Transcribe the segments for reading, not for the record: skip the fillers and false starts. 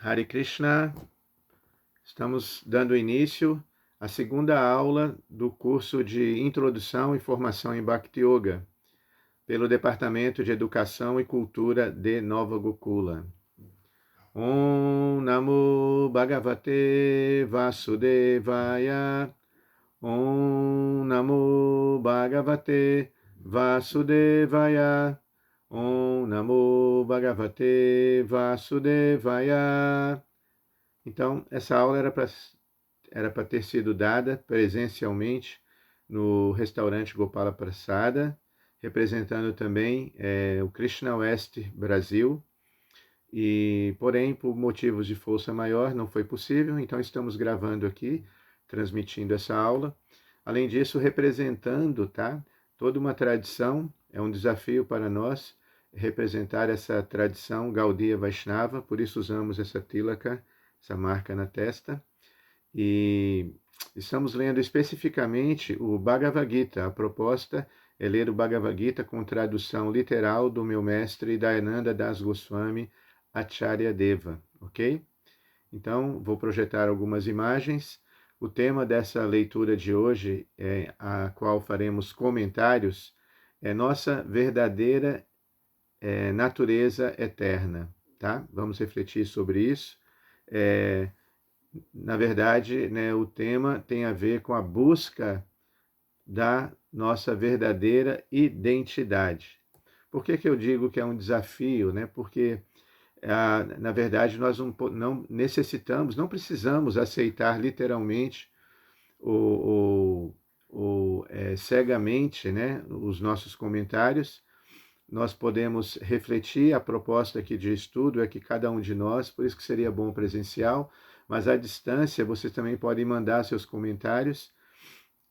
Hare Krishna, estamos dando início à segunda aula do curso de Introdução e Formação em Bhakti Yoga, pelo Departamento de Educação e Cultura de Nova Gokula. Om Namo Bhagavate Vasudevaya. Om Namo Bhagavate Vasudevaya. Om Namo Bhagavate Vasudevaya. Então, essa aula era para ter sido dada presencialmente no restaurante Gopala Prasada, representando também o Krishna West Brasil, porém, por motivos de força maior, não foi possível, então estamos gravando aqui, transmitindo essa aula. Além disso, representando, toda uma tradição, é um desafio para nós representar essa tradição Gaudiya Vaishnava, por isso usamos essa tilaka, essa marca na testa, e estamos lendo especificamente o Bhagavad Gita. A proposta é ler o Bhagavad Gita com tradução literal do meu mestre Dayananda Das Goswami Acharya Deva, ok? Então, vou projetar algumas imagens. O tema dessa leitura de hoje, a qual faremos comentários, é nossa verdadeira natureza eterna, tá? Vamos refletir sobre isso. Na verdade, o tema tem a ver com a busca da nossa verdadeira identidade. Por que eu digo que é um desafio? Porque, na verdade, nós não necessitamos, não precisamos aceitar literalmente cegamente, os nossos comentários. Nós podemos refletir. A proposta aqui de estudo é que cada um de nós, por isso que seria bom presencial, mas à distância vocês também podem mandar seus comentários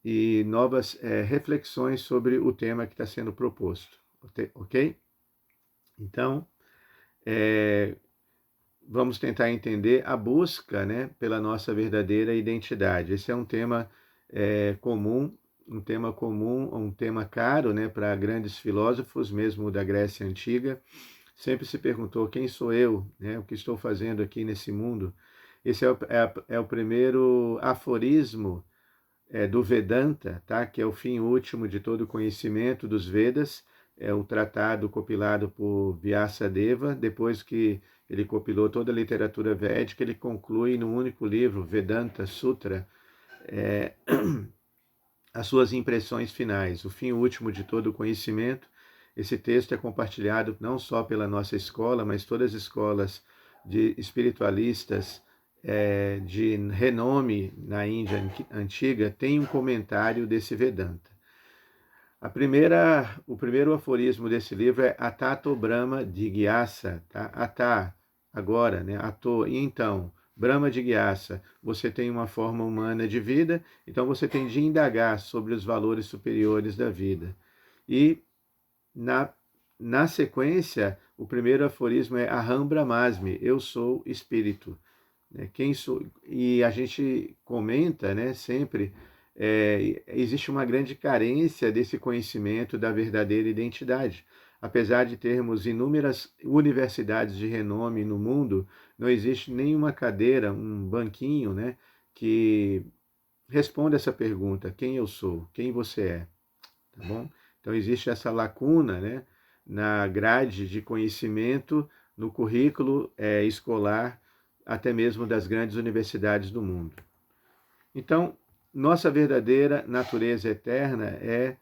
e novas reflexões sobre o tema que está sendo proposto, ok? Então, vamos tentar entender a busca pela nossa verdadeira identidade. Esse é um tema comum, um tema caro para grandes filósofos, mesmo da Grécia Antiga. Sempre se perguntou: quem sou eu? O que estou fazendo aqui nesse mundo? Esse é o primeiro aforismo do Vedanta, que é o fim último de todo o conhecimento dos Vedas. É um tratado compilado por Vyasadeva. Depois que ele compilou toda a literatura védica, ele conclui num único livro, Vedanta Sutra, as suas impressões finais, o fim último de todo o conhecimento. Esse texto é compartilhado não só pela nossa escola, mas todas as escolas de espiritualistas de renome na Índia antiga têm um comentário desse Vedanta. O primeiro aforismo desse livro é Atato Brahma Jigyasa, Atá, agora, Ato, e então, Brahma Jigyasa, você tem uma forma humana de vida, então você tem de indagar sobre os valores superiores da vida. E, na sequência, o primeiro aforismo é Aham Brahmasmi, eu sou espírito. Quem sou? E a gente comenta, sempre, existe uma grande carência desse conhecimento da verdadeira identidade. Apesar de termos inúmeras universidades de renome no mundo, não existe nenhuma cadeira, um banquinho, que responda essa pergunta: quem eu sou? Quem você é? Tá bom? Então existe essa lacuna, na grade de conhecimento, no currículo escolar, até mesmo das grandes universidades do mundo. Então, nossa verdadeira natureza eterna é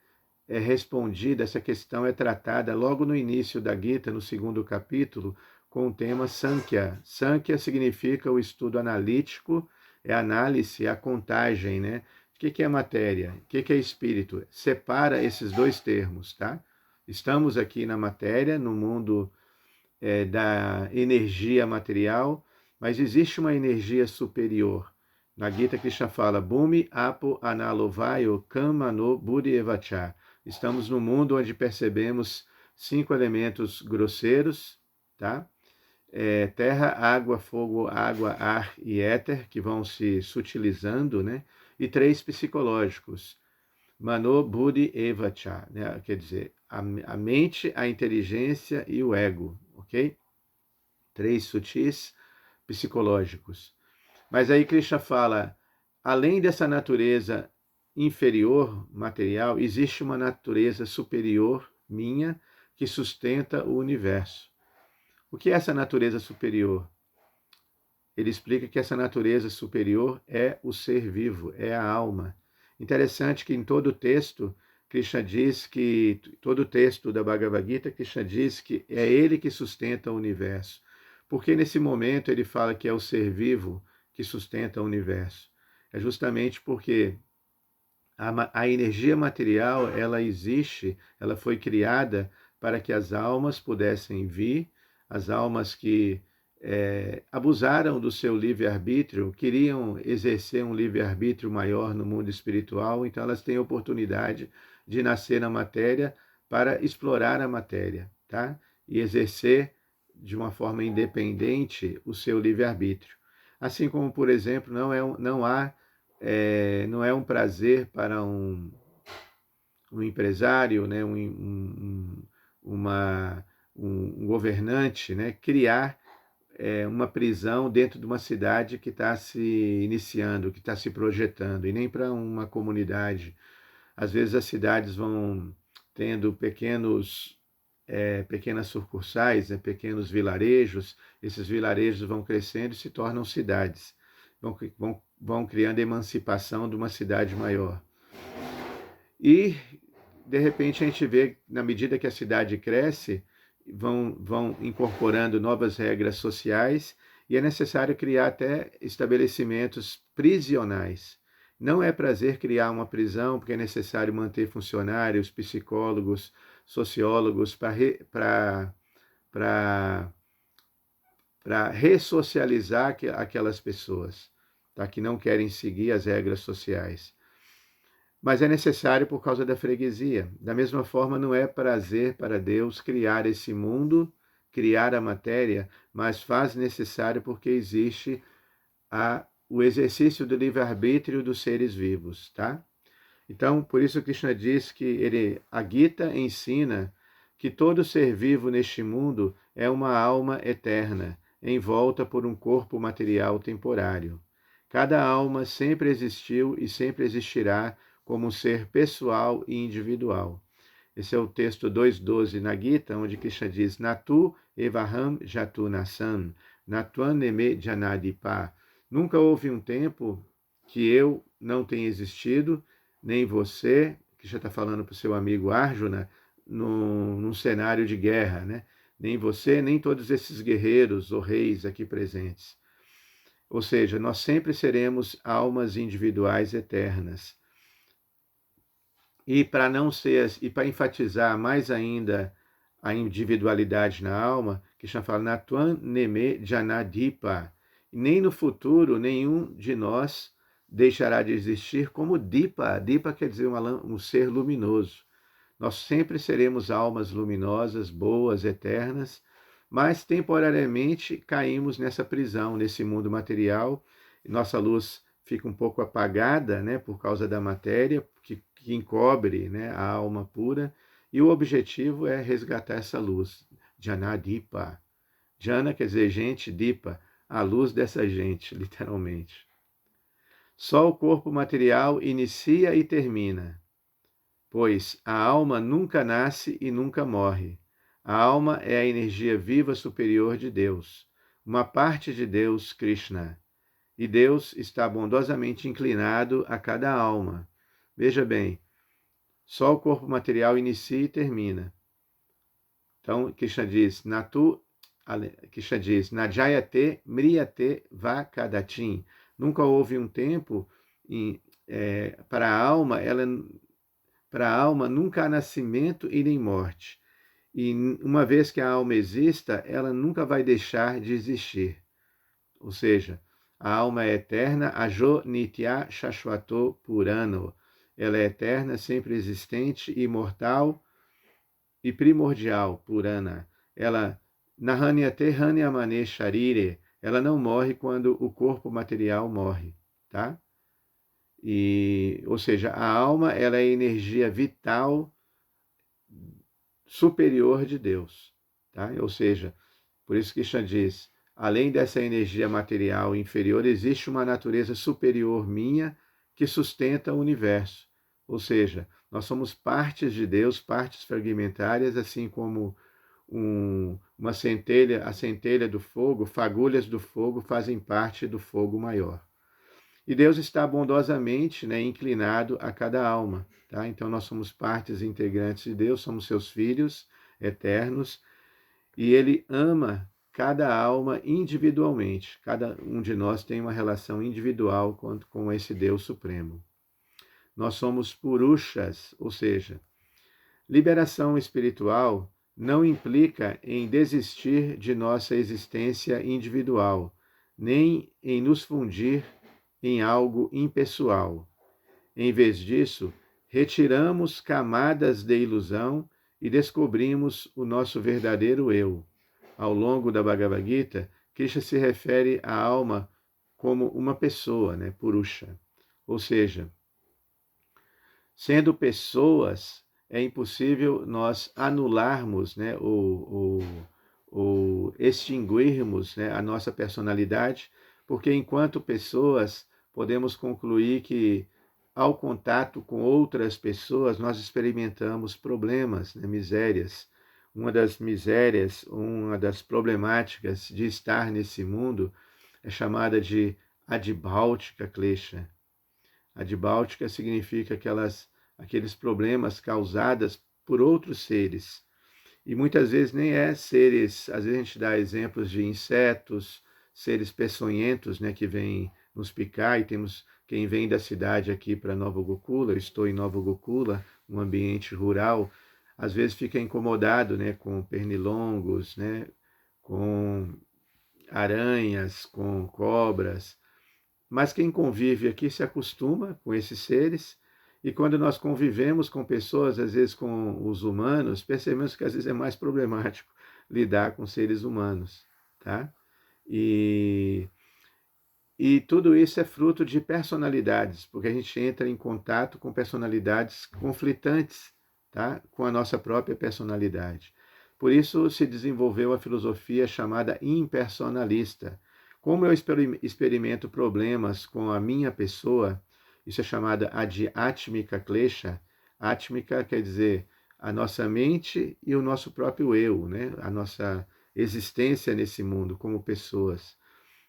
respondida, essa questão é tratada logo no início da Gita, no segundo capítulo, com o tema Sankhya. Sankhya significa o estudo analítico, é a análise, a contagem, O que é matéria? O que é espírito? Separa esses dois termos, Estamos aqui na matéria, no mundo da energia material, mas existe uma energia superior. Na Gita, Krishna fala: Bhumi, Apo, Analovayo, Kamano, Buddhi Evacha. Estamos no mundo onde percebemos 5 elementos grosseiros, terra, água, fogo, água, ar e éter, que vão se sutilizando, e 3 psicológicos, Mano, Buddhi Evacha, quer dizer, a mente, a inteligência e o ego, ok? 3 sutis, psicológicos. Mas aí Krishna fala, além dessa natureza inferior, material, existe uma natureza superior minha que sustenta o universo. O que é essa natureza superior? Ele explica que essa natureza superior é o ser vivo, é a alma. Interessante que em todo o texto, Krishna diz que, todo o texto da Bhagavad Gita, Krishna diz que é ele que sustenta o universo. Porque nesse momento ele fala que é o ser vivo que sustenta o universo? É justamente porque a energia material, ela existe, ela foi criada para que as almas pudessem vir, as almas que abusaram do seu livre-arbítrio, queriam exercer um livre-arbítrio maior no mundo espiritual, então elas têm a oportunidade de nascer na matéria para explorar a matéria, tá? E exercer de uma forma independente o seu livre-arbítrio. Assim como, por exemplo, não é um prazer para um empresário, né, um governante, né, criar uma prisão dentro de uma cidade que está se iniciando, que está se projetando, e nem para uma comunidade. Às vezes as cidades vão tendo pequenas sucursais, né, pequenos vilarejos, esses vilarejos vão crescendo e se tornam cidades, vão criando a emancipação de uma cidade maior. E, de repente, a gente vê, na medida que a cidade cresce, vão incorporando novas regras sociais e é necessário criar até estabelecimentos prisionais. Não é prazer criar uma prisão, porque é necessário manter funcionários, psicólogos, sociólogos para ressocializar aquelas pessoas, tá? Que não querem seguir as regras sociais. Mas é necessário por causa da freguesia. Da mesma forma, não é prazer para Deus criar esse mundo, criar a matéria, mas faz necessário porque existe o exercício do livre-arbítrio dos seres vivos, tá? Então, por isso Krishna diz que a Gita ensina que todo ser vivo neste mundo é uma alma eterna, envolta por um corpo material temporário. Cada alma sempre existiu e sempre existirá como um ser pessoal e individual. Esse é o texto 2.12 na Gita, onde Krishna diz, Natu evaham jatu nasam, natuan neme janadipa. Nunca houve um tempo que eu não tenha existido, nem você, que já está falando para o seu amigo Arjuna, num cenário de guerra, né? Nem você, nem todos esses guerreiros ou reis aqui presentes. Ou seja, nós sempre seremos almas individuais eternas. E para enfatizar mais ainda a individualidade na alma, Krishna fala, Natuan neme janadipa. Nem no futuro nenhum de nós deixará de existir como Dipa. Dipa quer dizer um ser luminoso. Nós sempre seremos almas luminosas, boas, eternas, mas temporariamente caímos nessa prisão, nesse mundo material. Nossa luz fica um pouco apagada, né, por causa da matéria, que encobre, né, a alma pura, e o objetivo é resgatar essa luz. Janadipa. Jana quer dizer gente, Dipa, a luz dessa gente, literalmente. Só o corpo material inicia e termina, pois a alma nunca nasce e nunca morre. A alma é a energia viva superior de Deus, uma parte de Deus, Krishna. E Deus está bondosamente inclinado a cada alma. Veja bem, só o corpo material inicia e termina. Então, Krishna diz, Najayate mriyate va kadatin. Nunca houve um tempo para a alma nunca há nascimento e nem morte. E uma vez que a alma exista, ela nunca vai deixar de existir. Ou seja, a alma é eterna, ajo nitya shashvato purano. Ela é eterna, sempre existente, imortal e primordial, purana. Ela, nahanyate hanyamane sharire, ela não morre quando o corpo material morre, tá? Ou seja, a alma ela é a energia vital superior de Deus, tá? Ou seja, por isso que Krishna diz, além dessa energia material inferior, existe uma natureza superior minha que sustenta o universo. Ou seja, nós somos partes de Deus, partes fragmentárias, assim como uma centelha, a centelha do fogo, fagulhas do fogo fazem parte do fogo maior. E Deus está bondosamente, né, inclinado a cada alma. Tá? Então nós somos partes integrantes de Deus, somos seus filhos eternos, e Ele ama cada alma individualmente. Cada um de nós tem uma relação individual com esse Deus Supremo. Nós somos purushas, ou seja, liberação espiritual não implica em desistir de nossa existência individual, nem em nos fundir em algo impessoal. Em vez disso, retiramos camadas de ilusão e descobrimos o nosso verdadeiro eu. Ao longo da Bhagavad Gita, Krishna se refere à alma como uma pessoa, né, Purusha. Ou seja, sendo pessoas, é impossível nós anularmos, né, ou extinguirmos, né, a nossa personalidade, porque enquanto pessoas podemos concluir que ao contato com outras pessoas nós experimentamos problemas, né, misérias. Uma das misérias, uma das problemáticas de estar nesse mundo é chamada de adibhautika klesha. Adibhautika significa aqueles problemas causados por outros seres. E muitas vezes nem é seres, às vezes a gente dá exemplos de insetos, seres peçonhentos, né, que vêm nos picar, e temos quem vem da cidade aqui para Nova Gokula, eu estou em Nova Gokula, um ambiente rural, às vezes fica incomodado, né, com pernilongos, né, com aranhas, com cobras, mas quem convive aqui se acostuma com esses seres, e quando nós convivemos com pessoas, às vezes com os humanos, percebemos que às vezes é mais problemático lidar com seres humanos, tá? E tudo isso é fruto de personalidades, porque a gente entra em contato com personalidades conflitantes, tá? Com a nossa própria personalidade. Por isso se desenvolveu a filosofia chamada impersonalista. Como eu experimento problemas com a minha pessoa, isso é chamada Adhyatmika Klesha. Átmica quer dizer a nossa mente e o nosso próprio eu, né? A nossa existência nesse mundo como pessoas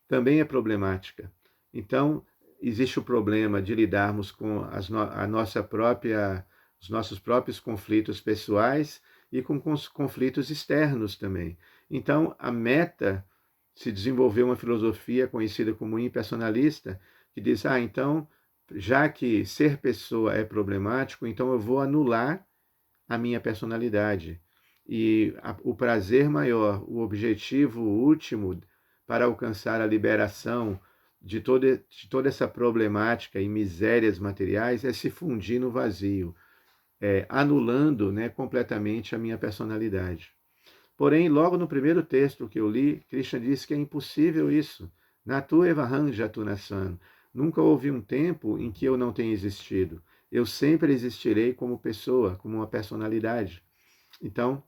também é problemática. Então, existe o problema de lidarmos com a nossa própria, os nossos próprios conflitos pessoais e com os conflitos externos também. Então, a meta se desenvolveu uma filosofia conhecida como impersonalista, que diz, então, já que ser pessoa é problemático, então eu vou anular a minha personalidade. E o prazer maior, o objetivo último para alcançar a liberação de toda essa problemática e misérias materiais é se fundir no vazio, anulando, né, completamente a minha personalidade. Porém, logo no primeiro texto que eu li, Krishna disse que é impossível isso. Natu evaham jatunasan. Nunca houve um tempo em que eu não tenha existido. Eu sempre existirei como pessoa, como uma personalidade. Então,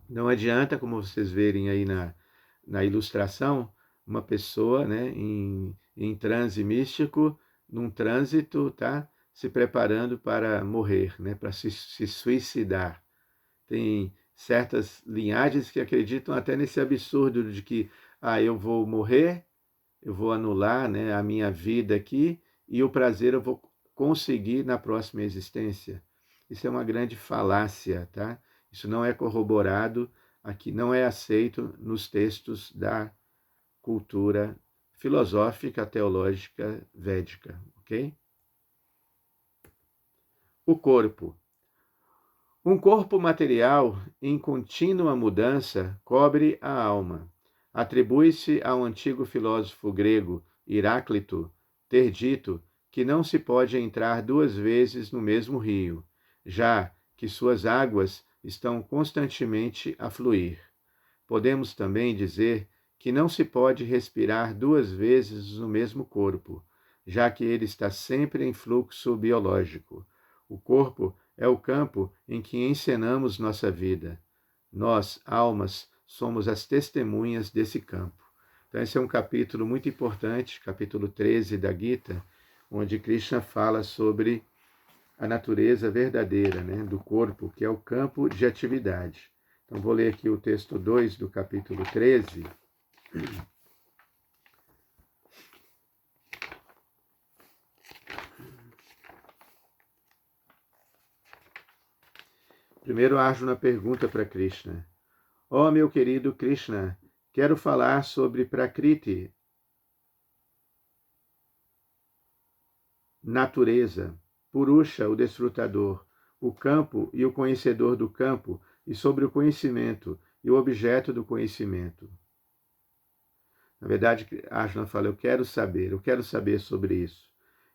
não adianta, como vocês verem aí na ilustração, uma pessoa, né, em transe místico, num trânsito, tá, se preparando para morrer, né, para se suicidar. Tem certas linhagens que acreditam até nesse absurdo de que eu vou morrer, eu vou anular, né, a minha vida aqui e o prazer eu vou conseguir na próxima existência. Isso é uma grande falácia, tá? Isso não é corroborado aqui, não é aceito nos textos da cultura filosófica, teológica, védica, ok? O corpo. Um corpo material em contínua mudança cobre a alma. Atribui-se ao antigo filósofo grego Heráclito ter dito que não se pode entrar duas vezes no mesmo rio, já que suas águas estão constantemente a fluir. Podemos também dizer que não se pode respirar duas vezes no mesmo corpo, já que ele está sempre em fluxo biológico. O corpo é o campo em que encenamos nossa vida. Nós, almas, somos as testemunhas desse campo. Então esse é um capítulo muito importante, capítulo 13 da Gita, onde Krishna fala sobre a natureza verdadeira, né, do corpo, que é o campo de atividade. Então vou ler aqui o texto 2 do capítulo 13. Primeiro Arjuna pergunta para Krishna: ó meu querido Krishna, quero falar sobre Prakriti, natureza, Purusha, o desfrutador, o campo e o conhecedor do campo, e sobre o conhecimento e o objeto do conhecimento. Na verdade, Arjuna fala, eu quero saber sobre isso.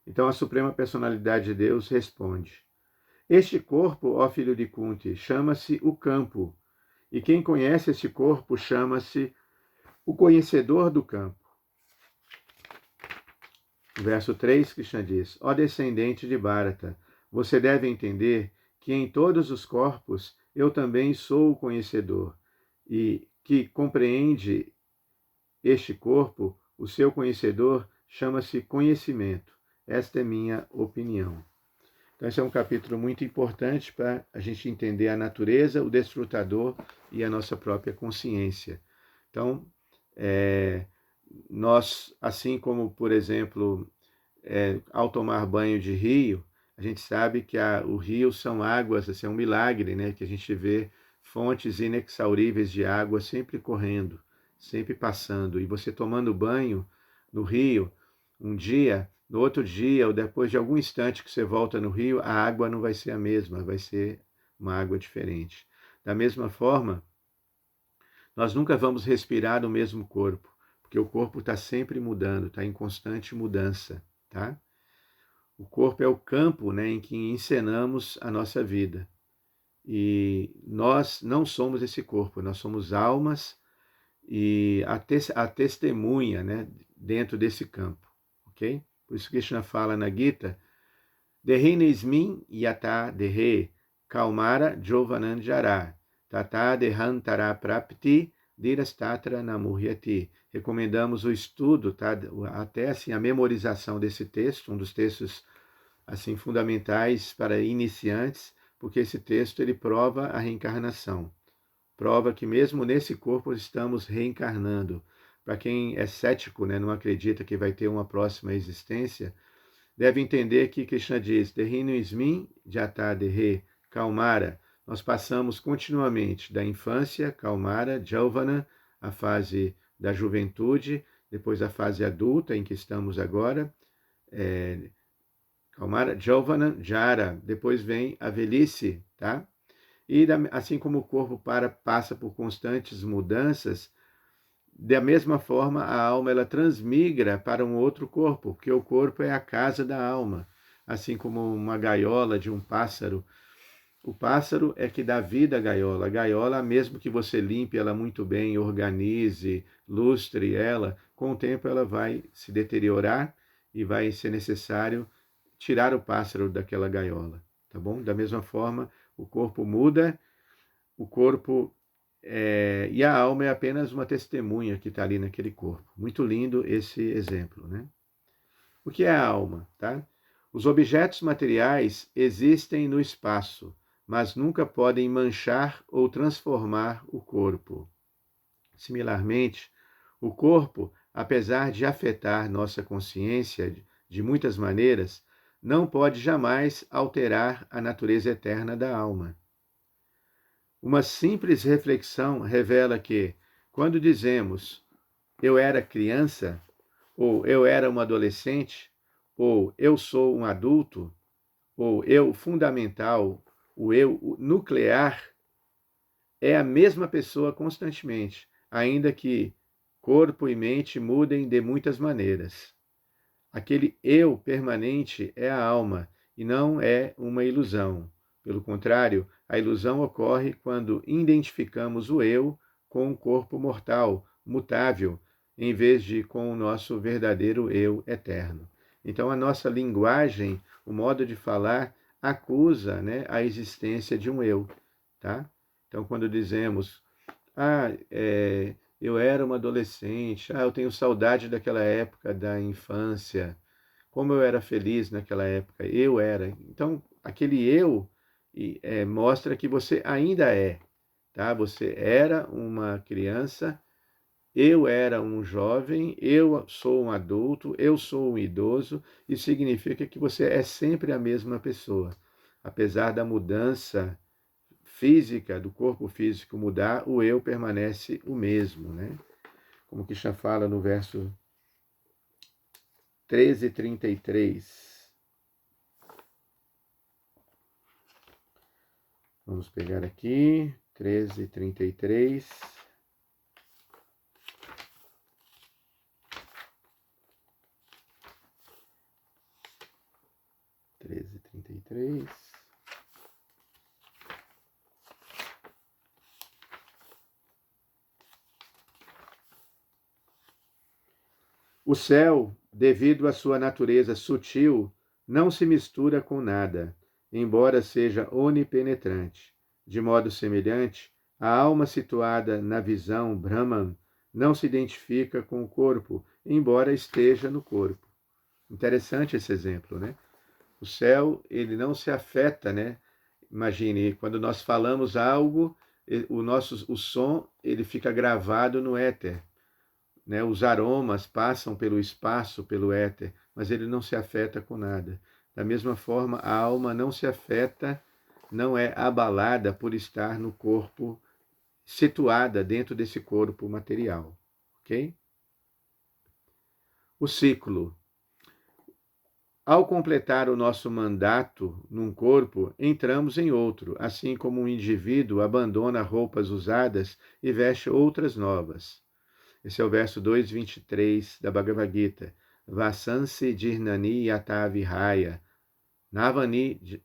Então a Suprema Personalidade de Deus responde: este corpo, ó filho de Kunti, chama-se o campo, e quem conhece este corpo chama-se o conhecedor do campo. Verso 3, Krishna diz: ó descendente de Bharata, você deve entender que em todos os corpos eu também sou o conhecedor, e que compreende este corpo, o seu conhecedor, chama-se conhecimento. Esta é minha opinião. Então, esse é um capítulo muito importante para a gente entender a natureza, o desfrutador e a nossa própria consciência. Então, nós, assim como, por exemplo, ao tomar banho de rio, a gente sabe que o rio são águas, assim, é um milagre, né? Que a gente vê fontes inexauríveis de água sempre correndo, sempre passando. E você tomando banho no rio, um dia, no outro dia, ou depois de algum instante que você volta no rio, a água não vai ser a mesma, vai ser uma água diferente. Da mesma forma, nós nunca vamos respirar o mesmo corpo, porque o corpo está sempre mudando, está em constante mudança, tá? O corpo é o campo, né, em que encenamos a nossa vida. E nós não somos esse corpo, nós somos almas e a testemunha, né, dentro desse campo, ok? Por isso que Krishna fala na Gita, Dehinismin yata dehe kaumara jovananjara tata dehantara prapti dirastatra namuhyati. Recomendamos o estudo, tá? Até assim, a memorização desse texto, um dos textos assim fundamentais para iniciantes, porque esse texto ele prova a reencarnação. Prova que mesmo nesse corpo estamos reencarnando. Para quem é cético, né, não acredita que vai ter uma próxima existência, deve entender que Krishna diz, Derrinu ismin jata dehe kaumara. Nós passamos continuamente da infância, kaumara, jauvana, a fase da juventude, depois a fase adulta em que estamos agora, kaumara, jauvana, jara, depois vem a velhice, tá? E assim como o corpo passa por constantes mudanças, da mesma forma, a alma ela transmigra para um outro corpo, porque o corpo é a casa da alma. Assim como uma gaiola de um pássaro. O pássaro é que dá vida à gaiola. A gaiola, mesmo que você limpe ela muito bem, organize, lustre ela, com o tempo ela vai se deteriorar e vai ser necessário tirar o pássaro daquela gaiola. Tá bom? Da mesma forma, o corpo muda, o corpo e a alma é apenas uma testemunha que está ali naquele corpo. Muito lindo esse exemplo, né? O que é a alma, tá? Os objetos materiais existem no espaço, mas nunca podem manchar ou transformar o corpo. Similarmente, o corpo, apesar de afetar nossa consciência de muitas maneiras, não pode jamais alterar a natureza eterna da alma. Uma simples reflexão revela que, quando dizemos eu era criança, ou eu era um adolescente, ou eu sou um adulto, ou eu fundamental, o eu nuclear, é a mesma pessoa constantemente, ainda que corpo e mente mudem de muitas maneiras. Aquele eu permanente é a alma e não é uma ilusão. Pelo contrário, a ilusão ocorre quando identificamos o eu com um corpo mortal, mutável, em vez de com o nosso verdadeiro eu eterno. Então, a nossa linguagem, o modo de falar, acusa, né, a existência de um eu. Tá? Então, quando dizemos, eu era uma adolescente, eu tenho saudade daquela época da infância, como eu era feliz naquela época, eu era. Então, aquele eu mostra que você ainda é, tá? Você era uma criança, eu era um jovem, eu sou um adulto, eu sou um idoso, isso significa que você é sempre a mesma pessoa. Apesar da mudança física, do corpo físico mudar, o eu permanece o mesmo, né? Como Krishna fala no verso 13:33. Vamos pegar aqui, 13:33. 13:33. O céu, devido à sua natureza sutil, não se mistura com nada, embora seja onipenetrante. De modo semelhante, a alma situada na visão Brahman não se identifica com o corpo, embora esteja no corpo. Interessante esse exemplo, né? O céu, ele não se afeta, né? Imagine, quando nós falamos algo, o som, ele fica gravado no éter, né? Os aromas passam pelo espaço, pelo éter, mas ele não se afeta com nada. Da mesma forma, a alma não se afeta, não é abalada por estar no corpo, situada dentro desse corpo material, ok? O ciclo. Ao completar o nosso mandato num corpo, entramos em outro, assim como um indivíduo abandona roupas usadas e veste outras novas. Esse é o verso 2:23 da Bhagavad Gita. Vasansi Jirnani Yata Vihaya. Navani,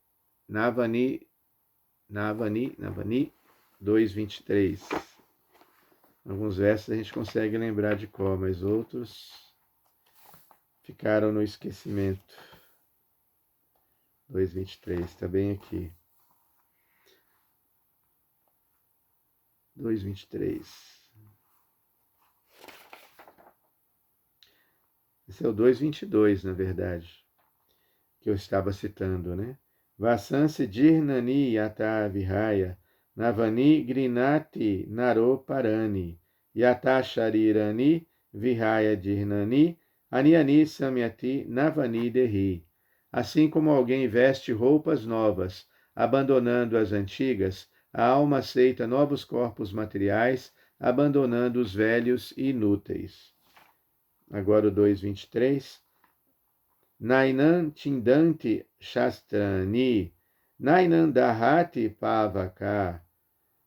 Navani, Navani 2:23. Alguns versos a gente consegue lembrar de cor, mas outros ficaram no esquecimento. 2:23, está bem aqui. 2:23. Esse é o 2:22, na verdade, que eu estava citando, né? Vasansi Jirnani Yata Vihaya Navani Grinati Naro Parani Yata Sharirani Vihaya Jirnani Aniani Samyati Navani Dehi. Assim como alguém veste roupas novas, abandonando as antigas, a alma aceita novos corpos materiais, abandonando os velhos e inúteis. Agora o 2:23. Nainan Tindanti Shastrani, Nainan Dahati Pavaka,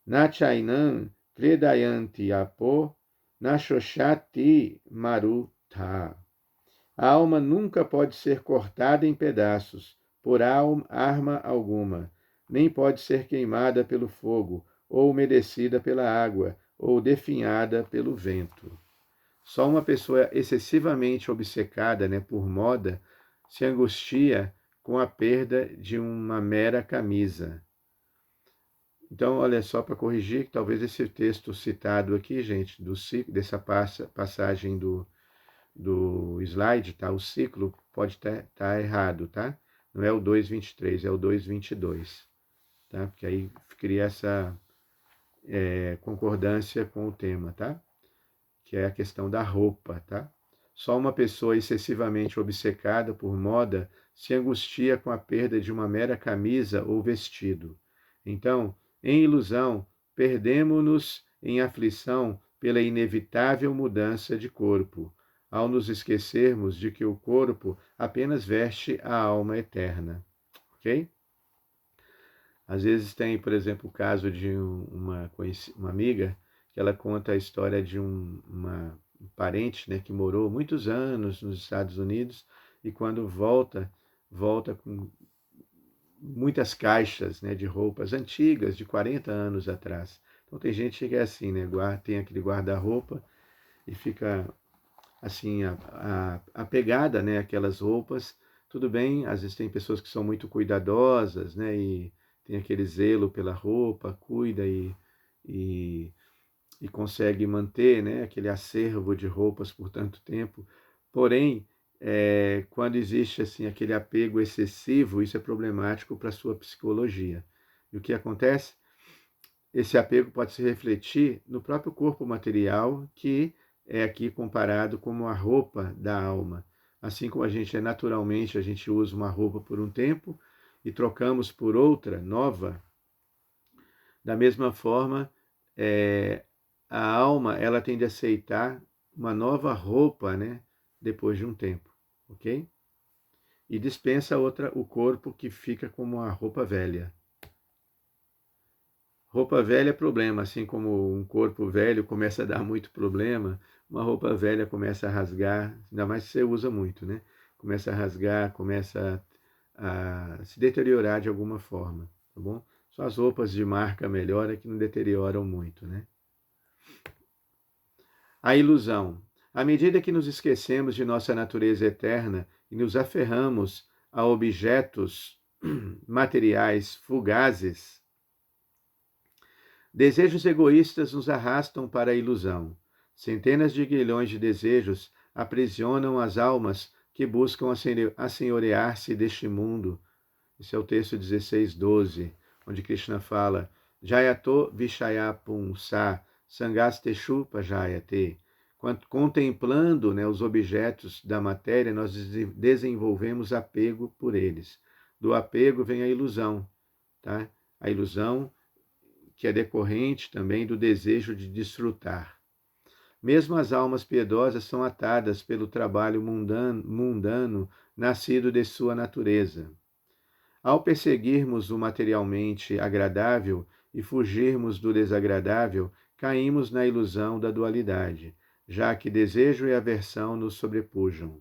Nachainan Kledayanti Apo, Nashoshati Maruta. A alma nunca pode ser cortada em pedaços por arma alguma, nem pode ser queimada pelo fogo, ou umedecida pela água, ou definhada pelo vento. Só uma pessoa excessivamente obcecada, né, por moda se angustia com a perda de uma mera camisa. Então, olha só, para corrigir, que talvez esse texto citado aqui, gente, dessa passagem do slide, tá? O ciclo pode estar errado, tá? Não é o 2:23, é o 2:22, tá? Porque aí cria essa concordância com o tema, tá? Que é a questão da roupa, tá? Só uma pessoa excessivamente obcecada por moda se angustia com a perda de uma mera camisa ou vestido. Então, em ilusão, perdemo-nos em aflição pela inevitável mudança de corpo, ao nos esquecermos de que o corpo apenas veste a alma eterna. Ok? Às vezes tem, por exemplo, o caso de uma amiga que ela conta a história de uma parente, né, que morou muitos anos nos Estados Unidos e quando volta com muitas caixas, né, de roupas antigas, de 40 anos atrás. Então tem gente que é assim, né, tem aquele guarda-roupa e fica assim apegada, né, aquelas roupas. Tudo bem, às vezes tem pessoas que são muito cuidadosas, né, e tem aquele zelo pela roupa, cuida e e consegue manter, né, aquele acervo de roupas por tanto tempo. Porém, quando existe assim aquele apego excessivo, isso é problemático para a sua psicologia. E o que acontece? Esse apego pode se refletir no próprio corpo material, que é aqui comparado como a roupa da alma. Assim como a gente naturalmente, a gente usa uma roupa por um tempo e trocamos por outra nova, da mesma forma, é, a alma ela tende a aceitar uma nova roupa, né, depois de um tempo, ok? E dispensa outra, o corpo que fica como a roupa velha. Roupa velha é problema, assim como um corpo velho começa a dar muito problema, uma roupa velha começa a rasgar, ainda mais se você usa muito, né? Começa a rasgar, começa a se deteriorar de alguma forma, tá bom? Só as roupas de marca melhor é que não deterioram muito, né? A ilusão. À medida que nos esquecemos de nossa natureza eterna e nos aferramos a objetos materiais fugazes, desejos egoístas nos arrastam para a ilusão. Centenas de grilhões de desejos aprisionam as almas que buscam assenhorear-se deste mundo. Esse é o texto 16:12, onde Krishna fala: Jayato Vishaya Punsa Sangasteshu Pajayate. Contemplando, né, os objetos da matéria, nós desenvolvemos apego por eles. Do apego vem a ilusão, tá? A ilusão que é decorrente também do desejo de desfrutar. Mesmo as almas piedosas são atadas pelo trabalho mundano nascido de sua natureza. Ao perseguirmos o materialmente agradável e fugirmos do desagradável, caímos na ilusão da dualidade, já que desejo e aversão nos sobrepujam.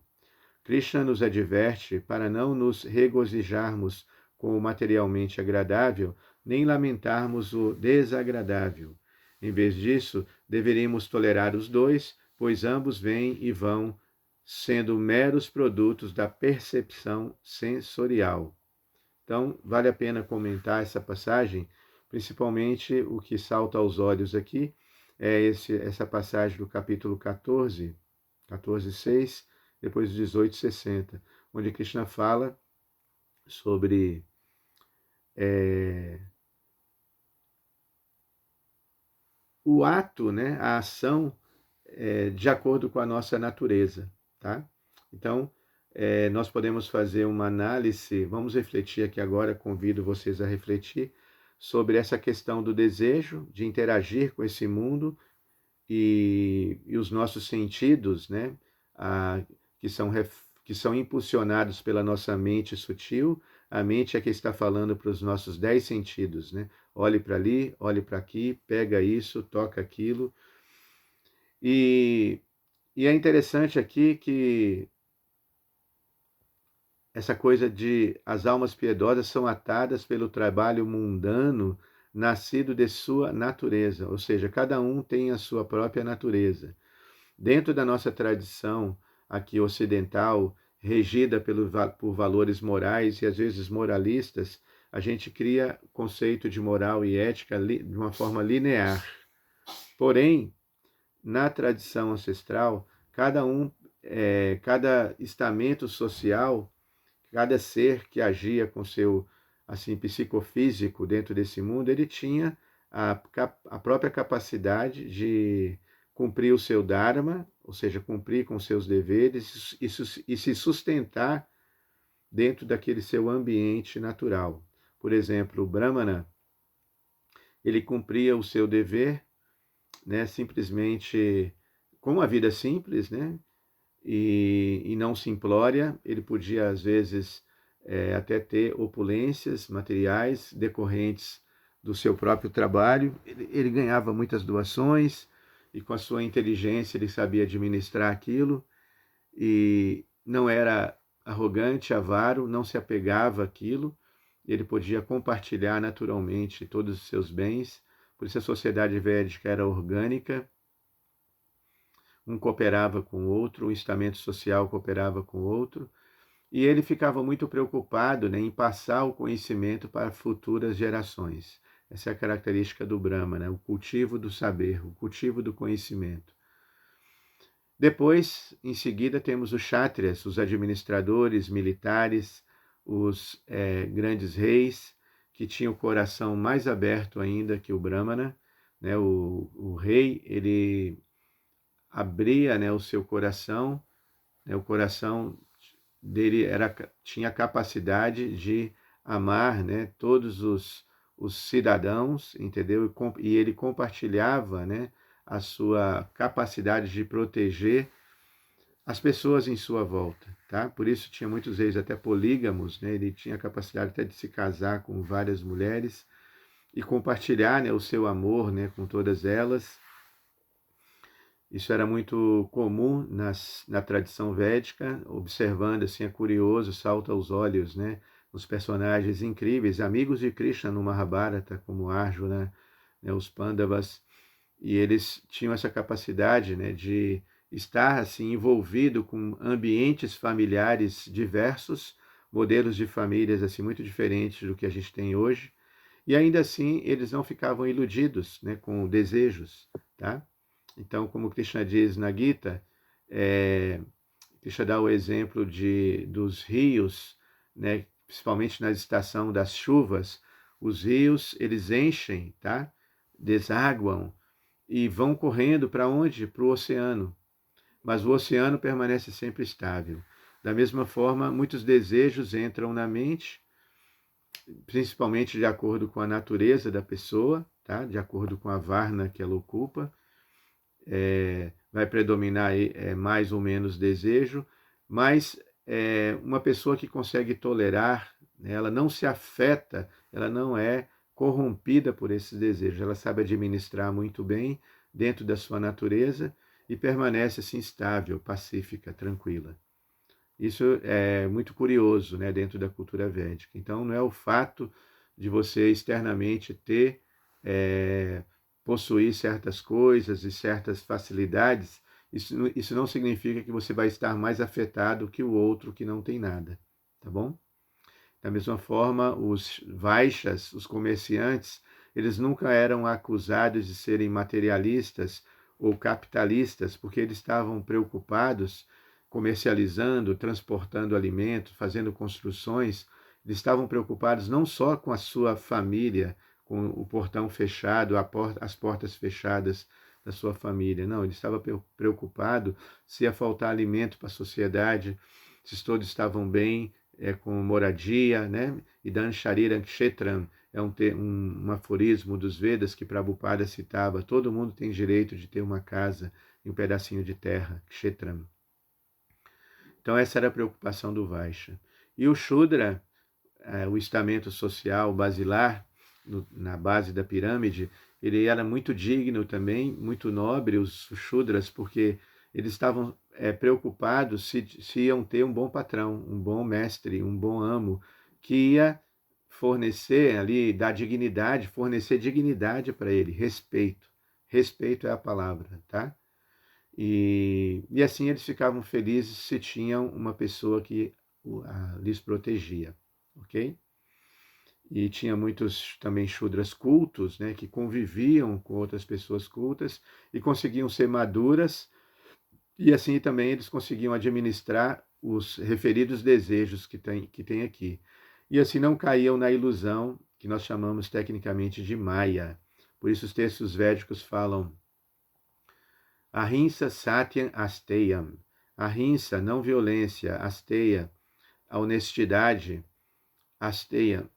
Krishna nos adverte para não nos regozijarmos com o materialmente agradável, nem lamentarmos o desagradável. Em vez disso, deveríamos tolerar os dois, pois ambos vêm e vão, sendo meros produtos da percepção sensorial. Então, vale a pena comentar essa passagem, principalmente o que salta aos olhos aqui é essa passagem do capítulo 14, 14:6, depois do 18:60, onde Krishna fala sobre o ato, né, a ação de acordo com a nossa natureza, tá? Então, nós podemos fazer uma análise, vamos refletir aqui agora, convido vocês a refletir sobre essa questão do desejo de interagir com esse mundo e os nossos sentidos, né, que são impulsionados pela nossa mente sutil. A mente é que está falando para os nossos 10 sentidos, né? Olhe para ali, olhe para aqui, pega isso, toca aquilo. E é interessante aqui que essa coisa de as almas piedosas são atadas pelo trabalho mundano nascido de sua natureza, ou seja, cada um tem a sua própria natureza. Dentro da nossa tradição aqui ocidental, regida por valores morais e às vezes moralistas, a gente cria conceito de moral e ética de uma forma linear. Porém, na tradição ancestral, cada estamento social, cada ser que agia com seu assim psicofísico dentro desse mundo, ele tinha a própria capacidade de cumprir o seu dharma, ou seja, cumprir com seus deveres e se sustentar dentro daquele seu ambiente natural. Por exemplo, o Brahmana, ele cumpria o seu dever, né, simplesmente com uma vida simples, né, e não simplória. Ele podia, às vezes, até ter opulências materiais decorrentes do seu próprio trabalho. Ele ganhava muitas doações e, com a sua inteligência, ele sabia administrar aquilo e não era arrogante, avaro, não se apegava àquilo. Ele podia compartilhar naturalmente todos os seus bens. Por isso a sociedade védica era orgânica. Um cooperava com o outro, um estamento social cooperava com o outro, e ele ficava muito preocupado, né, em passar o conhecimento para futuras gerações. Essa é a característica do Brahma, né? O cultivo do saber, o cultivo do conhecimento. Depois, em seguida, temos os Kshatriyas, os administradores militares, os grandes reis, que tinham o coração mais aberto ainda que o Brahmana, né? O rei, ele abria, né, o seu coração, né? O coração dele tinha a capacidade de amar, né, todos os cidadãos, entendeu? E ele compartilhava, né, a sua capacidade de proteger as pessoas em sua volta, tá? Por isso tinha muitos reis até polígamos, né? Ele tinha a capacidade até de se casar com várias mulheres e compartilhar, né, o seu amor, né, com todas elas. Isso era muito comum na tradição védica. Observando assim, é curioso, salta aos olhos, né, os personagens incríveis, amigos de Krishna no Mahabharata, como Arjuna, né, os Pandavas, e eles tinham essa capacidade, né, de estar assim envolvido com ambientes familiares diversos, modelos de famílias assim muito diferentes do que a gente tem hoje, e ainda assim eles não ficavam iludidos, né, com desejos, tá? Então, como Krishna diz na Gita, Krishna dá o exemplo dos rios, né, principalmente na estação das chuvas. Os rios, eles enchem, tá? Desaguam e vão correndo para onde? Para o oceano. Mas o oceano permanece sempre estável. Da mesma forma, muitos desejos entram na mente, principalmente de acordo com a natureza da pessoa, tá? De acordo com a varna que ela ocupa. Vai predominar mais ou menos desejo, mas uma pessoa que consegue tolerar, né, ela não se afeta, ela não é corrompida por esses desejos, ela sabe administrar muito bem dentro da sua natureza e permanece assim estável, pacífica, tranquila. Isso é muito curioso, né, dentro da cultura védica. Então, não é o fato de você externamente possuir certas coisas e certas facilidades, isso não significa que você vai estar mais afetado que o outro que não tem nada, tá bom? Da mesma forma, os Vaixas, os comerciantes, eles nunca eram acusados de serem materialistas ou capitalistas, porque eles estavam preocupados comercializando, transportando alimentos, fazendo construções. Eles estavam preocupados não só com a sua família, com o portão fechado, as portas fechadas da sua família. Não, ele estava preocupado se ia faltar alimento para a sociedade, se todos estavam bem, com moradia, né? Idan Shariram Kshetram é um aforismo dos Vedas que Prabhupada citava. Todo mundo tem direito de ter uma casa e um pedacinho de terra, Kshetram. Então essa era a preocupação do Vaishya. E o Shudra, o estamento social basilar, na base da pirâmide, ele era muito digno também, muito nobre, os Shudras, porque eles estavam preocupados se iam ter um bom patrão, um bom mestre, um bom amo, que ia fornecer ali, dar dignidade, fornecer dignidade para ele, respeito. Respeito é a palavra, tá? E assim eles ficavam felizes se tinham uma pessoa que lhes protegia, ok? E tinha muitos também Shudras cultos, né, que conviviam com outras pessoas cultas e conseguiam ser maduras, e assim também eles conseguiam administrar os referidos desejos que tem aqui. E assim não caíam na ilusão que nós chamamos tecnicamente de Maya. Por isso os textos védicos falam Ahimsa Satyam Asteyam. Ahimsa, não violência, Asteya, a honestidade, Asteya,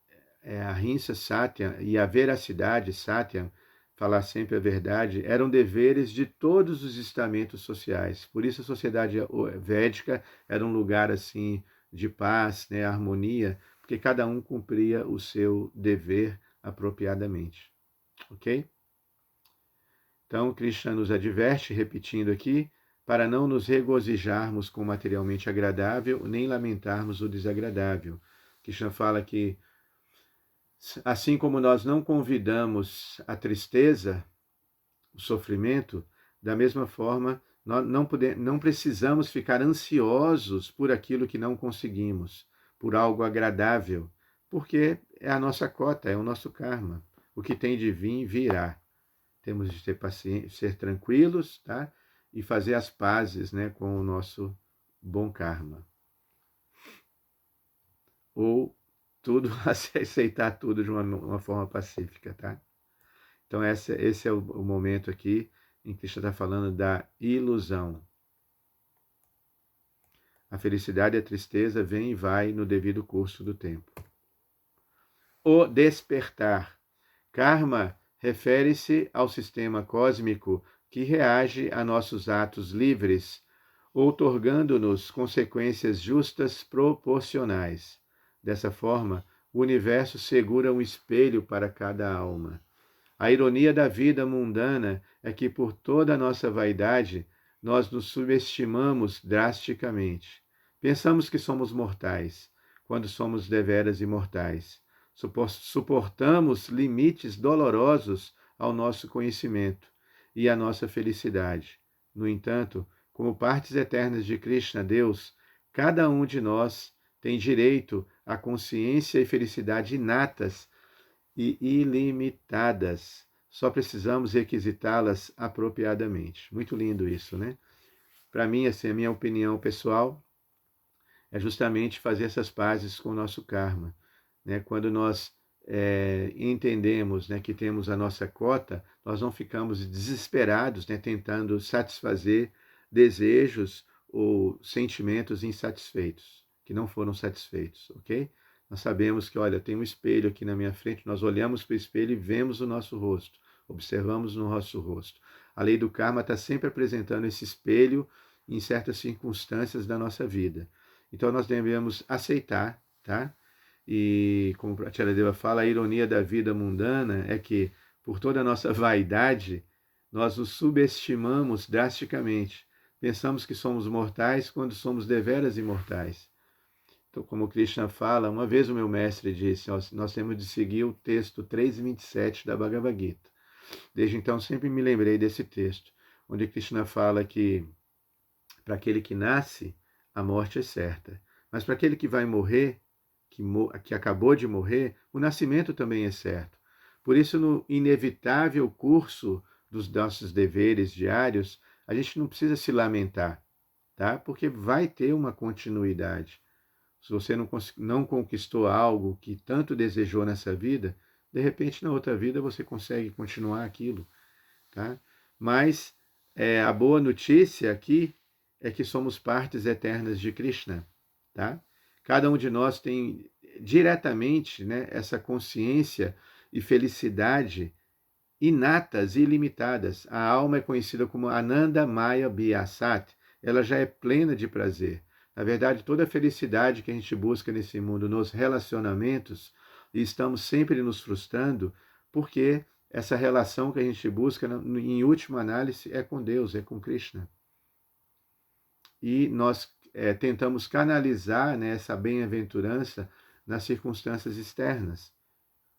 a Ahimsa Satyam e a veracidade, Satyam, falar sempre a verdade, eram deveres de todos os estamentos sociais. Por isso a sociedade védica era um lugar assim de paz, né, harmonia, porque cada um cumpria o seu dever apropriadamente. Ok? Então, Krishna nos adverte, repetindo aqui, para não nos regozijarmos com o materialmente agradável, nem lamentarmos o desagradável. Krishna fala que, assim como nós não convidamos a tristeza, o sofrimento, da mesma forma, nós não precisamos ficar ansiosos por aquilo que não conseguimos, por algo agradável, porque é a nossa cota, é o nosso karma. O que tem de vir, virá. Temos de ter paciência, ser tranquilos, tá? E fazer as pazes, né, com o nosso bom karma. Ou tudo, aceitar tudo de uma forma pacífica, tá? Então esse é o momento aqui em que Krishna está falando da ilusão. A felicidade e a tristeza vêm e vai no devido curso do tempo. O despertar. Karma refere-se ao sistema cósmico que reage a nossos atos livres, outorgando-nos consequências justas proporcionais. Dessa forma, o universo segura um espelho para cada alma. A ironia da vida mundana é que, por toda a nossa vaidade, nós nos subestimamos drasticamente. Pensamos que somos mortais, quando somos deveras imortais. Suportamos limites dolorosos ao nosso conhecimento e à nossa felicidade. No entanto, como partes eternas de Krishna, Deus, cada um de nós tem direito à consciência e felicidade inatas e ilimitadas. Só precisamos requisitá-las apropriadamente. Muito lindo isso, né? Para mim, assim, a minha opinião pessoal é justamente fazer essas pazes com o nosso karma, né? Quando nós entendemos, né, que temos a nossa cota, nós não ficamos desesperados, né, tentando satisfazer desejos ou sentimentos insatisfeitos, que não foram satisfeitos, ok? Nós sabemos que, olha, tem um espelho aqui na minha frente, nós olhamos para o espelho e vemos o nosso rosto, observamos no nosso rosto. A lei do karma está sempre apresentando esse espelho em certas circunstâncias da nossa vida. Então nós devemos aceitar, tá? E como a Tcharadeva fala, a ironia da vida mundana é que, por toda a nossa vaidade, nós nos subestimamos drasticamente. Pensamos que somos mortais quando somos deveras imortais. Então, como Krishna fala, uma vez o meu mestre disse, nós temos de seguir o texto 3:27 da Bhagavad Gita. Desde então sempre me lembrei desse texto, onde Krishna fala que para aquele que nasce, a morte é certa. Mas para aquele que vai morrer, que acabou de morrer, o nascimento também é certo. Por isso, no inevitável curso dos nossos deveres diários, a gente não precisa se lamentar, tá? Porque vai ter uma continuidade. Se você não conquistou algo que tanto desejou nessa vida, de repente na outra vida você consegue continuar aquilo, tá? Mas a boa notícia aqui é que somos partes eternas de Krishna, tá? Cada um de nós tem diretamente, né, essa consciência e felicidade inatas e ilimitadas. A alma é conhecida como Ananda Maya Biasat. Ela já é plena de prazer. Na verdade, toda a felicidade que a gente busca nesse mundo, nos relacionamentos, e estamos sempre nos frustrando, porque essa relação que a gente busca, em última análise, é com Deus, é com Krishna. E nós tentamos canalizar, né, essa bem-aventurança nas circunstâncias externas,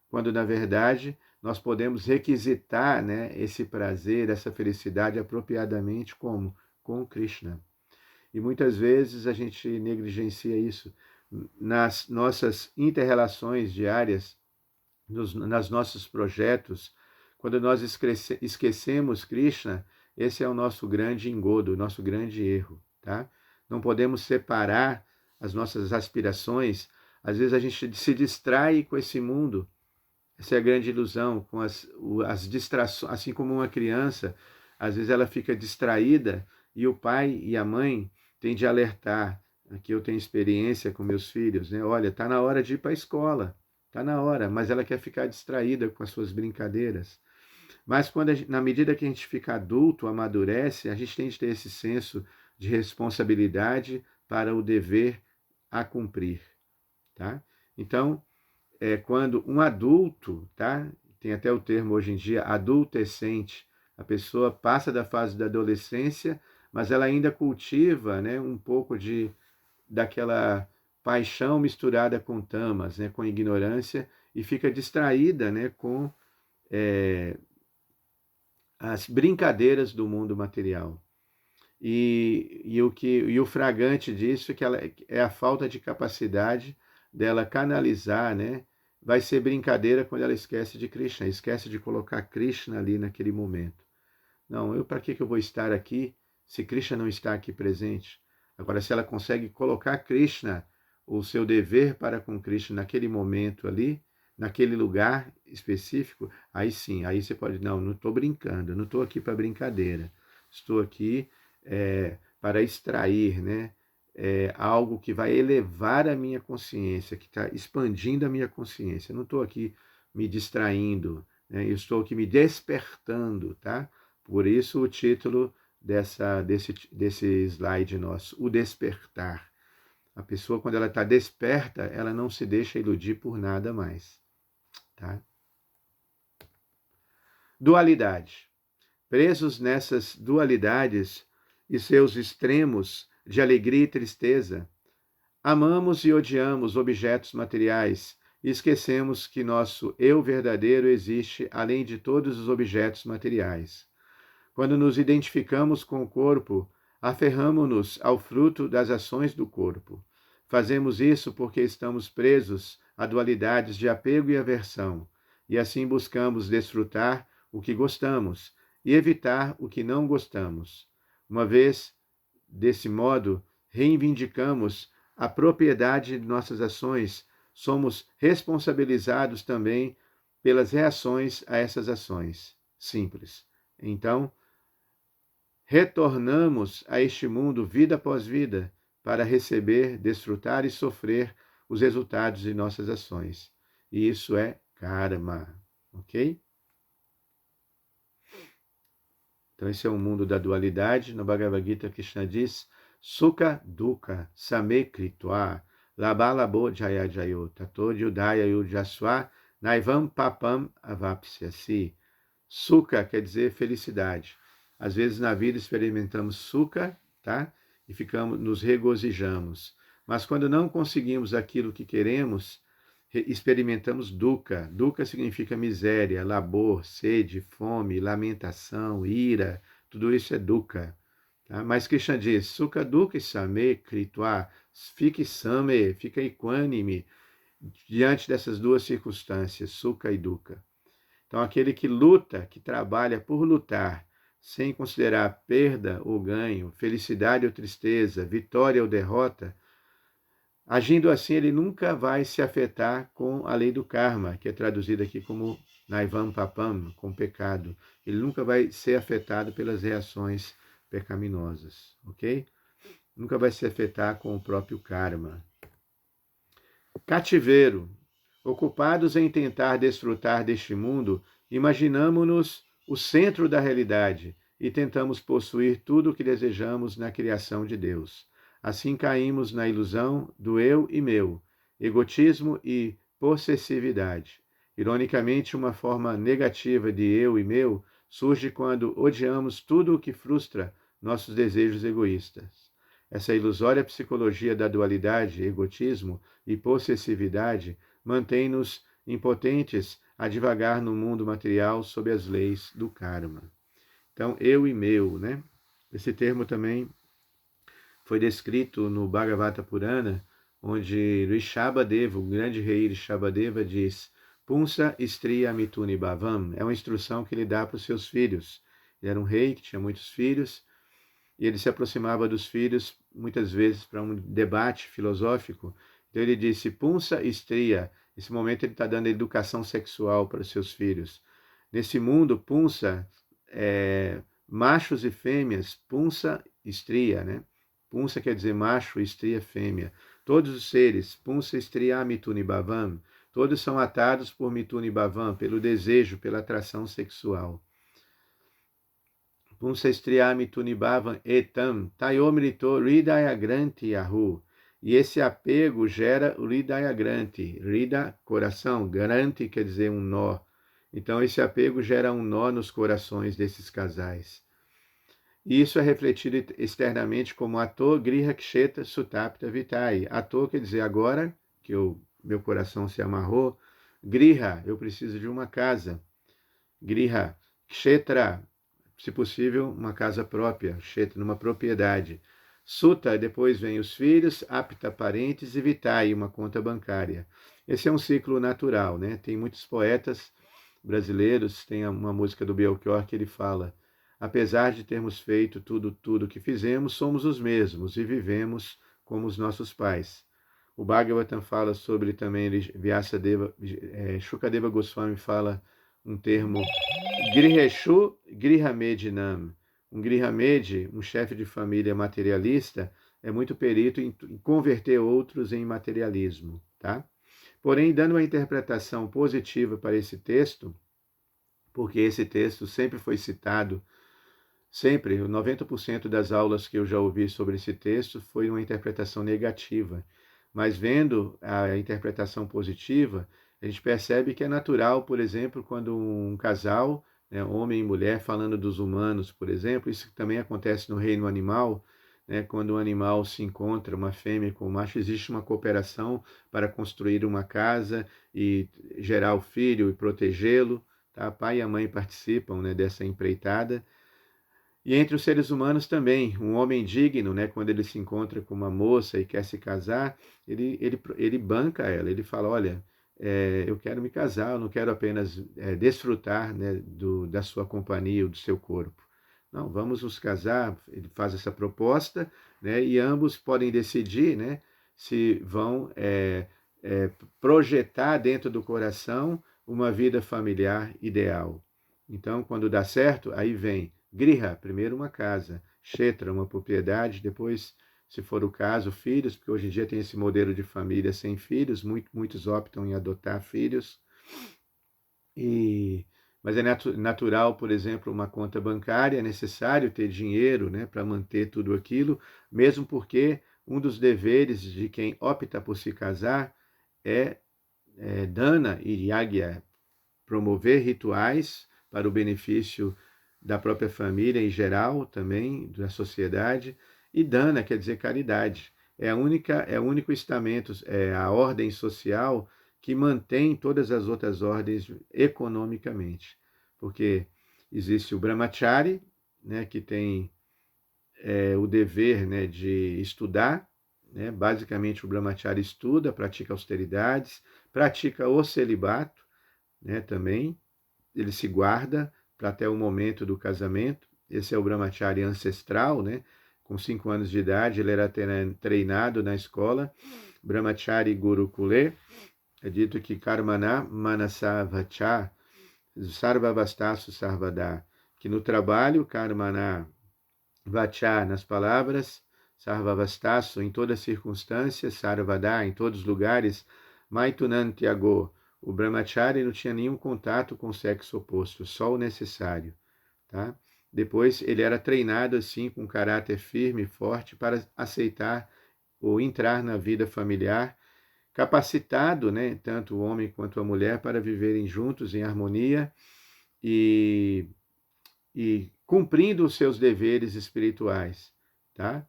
quando, na verdade, nós podemos requisitar, né, esse prazer, essa felicidade apropriadamente como? Com Krishna. E muitas vezes a gente negligencia isso. Nas nossas inter-relações diárias, nos nossos projetos, quando nós esquecemos Krishna, esse é o nosso grande engodo, o nosso grande erro, tá? Não podemos separar as nossas aspirações. Às vezes a gente se distrai com esse mundo. Essa é a grande ilusão, com as distrações, assim como uma criança, às vezes ela fica distraída e o pai e a mãe têm de alertar. Aqui eu tenho experiência com meus filhos, né? Olha, está na hora de ir para a escola, está na hora, mas ela quer ficar distraída com as suas brincadeiras. Mas na medida que a gente fica adulto, amadurece, a gente tem de ter esse senso de responsabilidade para o dever a cumprir, tá? Então, quando um adulto, tá? Tem até o termo hoje em dia, adultescente, a pessoa passa da fase da adolescência, mas ela ainda cultiva, né, um pouco daquela paixão misturada com tamas, né, com ignorância, e fica distraída, né, com as brincadeiras do mundo material. E o fragante disso é que ela, é a falta de capacidade dela canalizar, né, vai ser brincadeira quando ela esquece de Krishna, esquece de colocar Krishna ali naquele momento. Não, para que eu vou estar aqui se Krishna não está aqui presente? Agora, se ela consegue colocar Krishna, o seu dever para com Krishna naquele momento ali, naquele lugar específico, aí sim, aí você pode, não estou brincando, não estou aqui para brincadeira, estou aqui para extrair, né, algo que vai elevar a minha consciência, que está expandindo a minha consciência. Eu não estou aqui me distraindo, né, eu estou aqui me despertando, tá? Por isso o título desse slide nosso, o despertar. A pessoa, quando ela está desperta, ela não se deixa iludir por nada mais. Tá? Dualidade. Presos nessas dualidades e seus extremos de alegria e tristeza, amamos e odiamos objetos materiais e esquecemos que nosso eu verdadeiro existe além de todos os objetos materiais. Quando nos identificamos com o corpo, aferramo-nos ao fruto das ações do corpo. Fazemos isso porque estamos presos a dualidades de apego e aversão, e assim buscamos desfrutar o que gostamos e evitar o que não gostamos. Uma vez, desse modo, reivindicamos a propriedade de nossas ações, somos responsabilizados também pelas reações a essas ações. Simples. Então, retornamos a este mundo vida após vida para receber, desfrutar e sofrer os resultados de nossas ações. E isso é karma, ok? Então esse é o mundo da dualidade. No Bhagavad Gita, Krishna diz, Sukha Dukkha Same Kritva Labalabo Jaya Jayo Tato Yudaya Yudjaswa Naivam Papam Avapsyasi. Sukha quer dizer felicidade. Às vezes na vida experimentamos sukha, tá? E nos regozijamos. Mas quando não conseguimos aquilo que queremos, experimentamos dukkha. Dukkha significa miséria, labor, sede, fome, lamentação, ira. Tudo isso é dukkha. Tá? Mas Krishna diz, sukha dukkha same kritva. Fique same, fica equânime diante dessas duas circunstâncias, sukha e dukkha. Então, aquele que luta, que trabalha por lutar, sem considerar perda ou ganho, felicidade ou tristeza, vitória ou derrota, agindo assim, ele nunca vai se afetar com a lei do karma, que é traduzida aqui como naivam papam, com pecado. Ele nunca vai ser afetado pelas reações pecaminosas, ok? Nunca vai se afetar com o próprio karma. Cativeiro. Ocupados em tentar desfrutar deste mundo, imaginamo-nos o centro da realidade e tentamos possuir tudo o que desejamos na criação de Deus. Assim caímos na ilusão do eu e meu, egotismo e possessividade. Ironicamente, uma forma negativa de eu e meu surge quando odiamos tudo o que frustra nossos desejos egoístas. Essa ilusória psicologia da dualidade, egotismo e possessividade mantém-nos impotentes a divagar no mundo material sob as leis do karma. Então, eu e meu, né? Esse termo também foi descrito no Bhagavata Purana, onde Rishabhadeva, o grande rei Rishabhadeva, diz Punsa Striya Mituni Bhavam. É uma instrução que ele dá para os seus filhos. Ele era um rei que tinha muitos filhos, e ele se aproximava dos filhos muitas vezes para um debate filosófico. Então ele disse, Punsa Striya. Nesse momento ele está dando educação sexual para os seus filhos. Nesse mundo, Punsa, machos e fêmeas, Punsa Striya, né? Punsa quer dizer macho e Striya fêmea. Todos os seres, Punsa Striya Mituni Bhavam, todos são atados por Mituni Bhavam, pelo desejo, pela atração sexual. Punsa Striya Mituni Bhavam etam tayomrito ridaya granti ahu. E esse apego gera o Hridaya Granti. Rida, coração. Granti quer dizer um nó. Então, esse apego gera um nó nos corações desses casais. E isso é refletido externamente como ato griha ksheta sutapta vitai. Ato quer dizer agora que meu coração se amarrou. Griha, eu preciso de uma casa. Griha, kshetra, se possível, uma casa própria. Kshetra, numa propriedade. Suta, depois vem os filhos, apta parentes e vitae, uma conta bancária. Esse é um ciclo natural, né? Tem muitos poetas brasileiros, tem uma música do Belchior que ele fala: apesar de termos feito tudo que fizemos, somos os mesmos e vivemos como os nossos pais. O Bhagavatam fala sobre também, Vyasadeva, Shukadeva Goswami fala um termo, Griheshu Grihamedinam. Um Grihamed, um chefe de família materialista, é muito perito em converter outros em materialismo, tá? Porém, dando uma interpretação positiva para esse texto, porque esse texto sempre foi citado, sempre, 90% das aulas que eu já ouvi sobre esse texto foi uma interpretação negativa. Mas vendo a interpretação positiva, a gente percebe que é natural, por exemplo, quando um casal, né, homem e mulher, falando dos humanos, por exemplo, isso também acontece no reino animal, né, quando um animal se encontra, uma fêmea com um macho, existe uma cooperação para construir uma casa e gerar o filho e protegê-lo. Tá? Pai e a mãe participam, né, dessa empreitada. E entre os seres humanos também, um homem digno, né, quando ele se encontra com uma moça e quer se casar, ele banca ela, ele fala, olha, eu quero me casar, eu não quero apenas desfrutar, né, da sua companhia, do seu corpo. Não, vamos nos casar, ele faz essa proposta, né, e ambos podem decidir, né, se vão projetar dentro do coração uma vida familiar ideal. Então, quando dá certo, aí vem Griha, primeiro uma casa, Kshetra, uma propriedade, depois, se for o caso, filhos, porque hoje em dia tem esse modelo de família sem filhos, muitos optam em adotar filhos. Mas é natural, por exemplo, uma conta bancária, é necessário ter dinheiro, né, para manter tudo aquilo, mesmo porque um dos deveres de quem opta por se casar é dana e yagya, promover rituais para o benefício da própria família em geral, também da sociedade, e dana quer dizer caridade. É o único estamento, é a ordem social que mantém todas as outras ordens economicamente, porque existe o brahmachari, né, que tem o dever, né, de estudar, né, basicamente o brahmachari estuda, pratica austeridades, pratica o celibato, né, também, ele se guarda para até o momento do casamento. Esse é o brahmachari ancestral, né? Com 5 anos de idade, ele era treinado na escola Brahmachari Gurukule. É dito que Karmana Manasa Vacha Sarvavastasu Sarvada, que no trabalho, Karmana Vacha, nas palavras, Sarvavastasu, em todas as circunstâncias, Sarvada, em todos os lugares, Maitunantyago, o brahmachari não tinha nenhum contato com o sexo oposto, só o necessário. Tá? Depois ele era treinado assim com um caráter firme e forte para aceitar ou entrar na vida familiar, capacitado, né, tanto o homem quanto a mulher, para viverem juntos em harmonia e, cumprindo os seus deveres espirituais. Tá?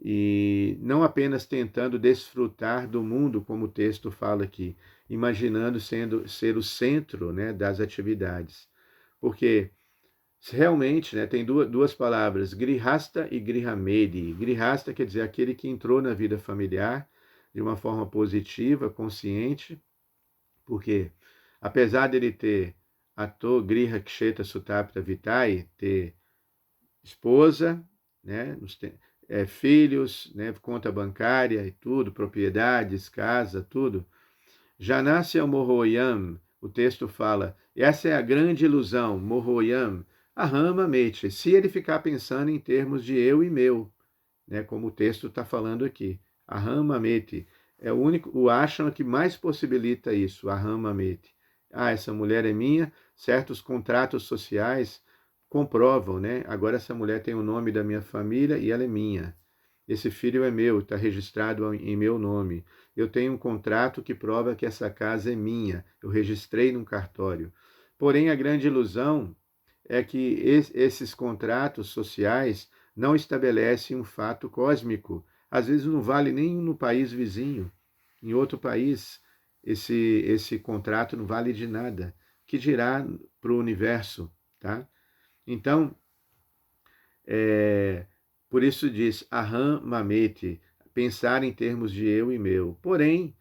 E não apenas tentando desfrutar do mundo, como o texto fala aqui, imaginando ser o centro, né, das atividades. Porque realmente, né, tem duas palavras, grihasta e grihamedi. Grihasta quer dizer aquele que entrou na vida familiar de uma forma positiva, consciente, porque apesar dele ter ato griha ksheta sutapta vitae, ter esposa, né, filhos, né, conta bancária e tudo, propriedades, casa, tudo. Janasya Mohoyam, o texto fala, essa é a grande ilusão, Mohoyam, Ahama Mete, se ele ficar pensando em termos de eu e meu, né, como o texto está falando aqui, Ahama Mete, é o ashram que mais possibilita isso, Ahama Mete. Essa mulher é minha, certos contratos sociais comprovam, né? Agora essa mulher tem o nome da minha família e ela é minha. Esse filho é meu, está registrado em meu nome. Eu tenho um contrato que prova que essa casa é minha. Eu registrei num cartório. Porém, a grande ilusão é que esses contratos sociais não estabelecem um fato cósmico. Às vezes não vale nem no país vizinho. Em outro país, esse contrato não vale de nada. Que dirá para o universo, tá? Então, Por isso diz, aham mamete, pensar em termos de eu e meu. Porém,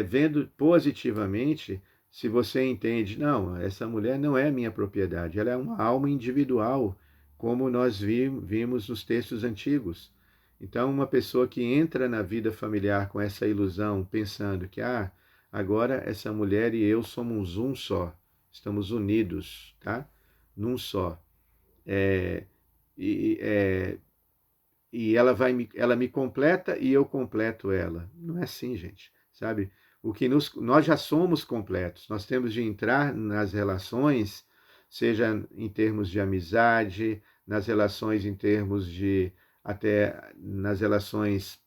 vendo positivamente, se você entende, não, essa mulher não é minha propriedade, ela é uma alma individual, como nós vimos nos textos antigos. Então, uma pessoa que entra na vida familiar com essa ilusão, pensando que, agora essa mulher e eu somos um só, estamos unidos, tá? Num só. É, e, é, e ela me completa e eu completo ela. Não é assim, gente, sabe? Nós já somos completos. Nós temos de entrar nas relações, seja em termos de amizade, nas relações em termos de até nas relações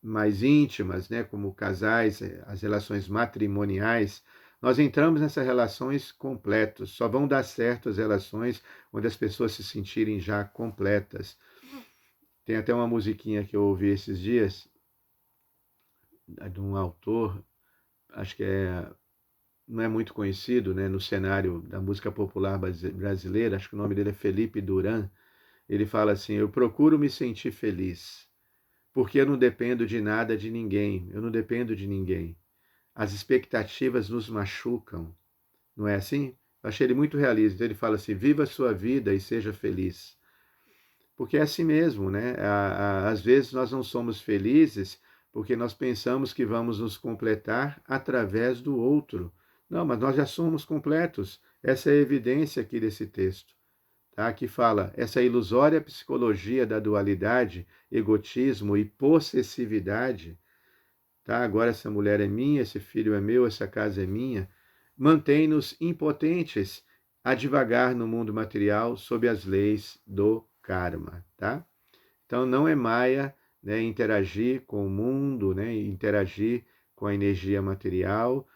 mais íntimas, né, como casais, as relações matrimoniais. Nós entramos nessas relações completos. Só vão dar certo as relações onde as pessoas se sentirem já completas. Tem até uma musiquinha que eu ouvi esses dias, de um autor, acho que não é muito conhecido, né, no cenário da música popular brasileira, acho que o nome dele é Felipe Duran. Ele fala assim: eu procuro me sentir feliz, porque eu não dependo de nada de ninguém, eu não dependo de ninguém. As expectativas nos machucam, não é assim? Eu achei ele muito realista. Então ele fala assim: viva a sua vida e seja feliz. Porque é assim mesmo, né? Às vezes nós não somos felizes porque nós pensamos que vamos nos completar através do outro. Não, mas nós já somos completos. Essa é a evidência aqui desse texto, tá? Que fala essa ilusória psicologia da dualidade, egotismo e possessividade, tá? Agora essa mulher é minha, esse filho é meu, essa casa é minha, mantém-nos impotentes a divagar no mundo material sob as leis do karma, tá? Então não é maia, né, interagir com o mundo, né, interagir com a energia material.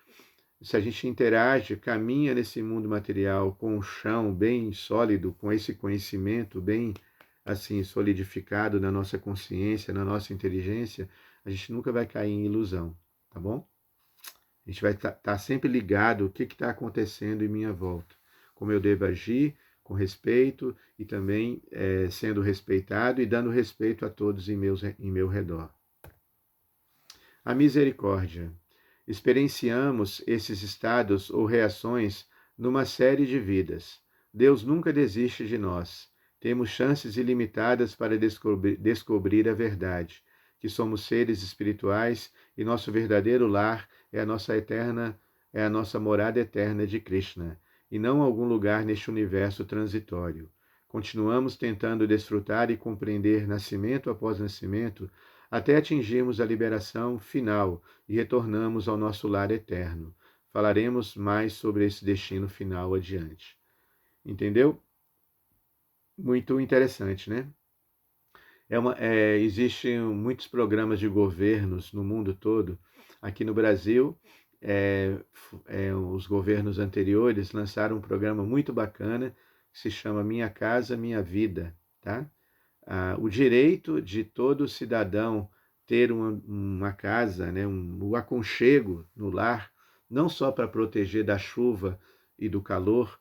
Se a gente interage, caminha nesse mundo material com o chão bem sólido, com esse conhecimento bem assim solidificado na nossa consciência, na nossa inteligência, a gente nunca vai cair em ilusão, tá bom? A gente vai estar sempre ligado o que está acontecendo em minha volta, como eu devo agir com respeito e também sendo respeitado e dando respeito a todos em meu redor. A misericórdia. Experienciamos esses estados ou reações numa série de vidas. Deus nunca desiste de nós. Temos chances ilimitadas para descobrir a verdade, que somos seres espirituais e nosso verdadeiro lar é a nossa morada eterna de Krishna, e não algum lugar neste universo transitório. Continuamos tentando desfrutar e compreender nascimento após nascimento até atingirmos a liberação final e retornamos ao nosso lar eterno. Falaremos mais sobre esse destino final adiante. Entendeu? Muito interessante, né? Existem muitos programas de governos no mundo todo. Aqui no Brasil, os governos anteriores lançaram um programa muito bacana que se chama Minha Casa Minha Vida, tá? O direito de todo cidadão ter uma casa, né, o aconchego no lar, não só para proteger da chuva e do calor,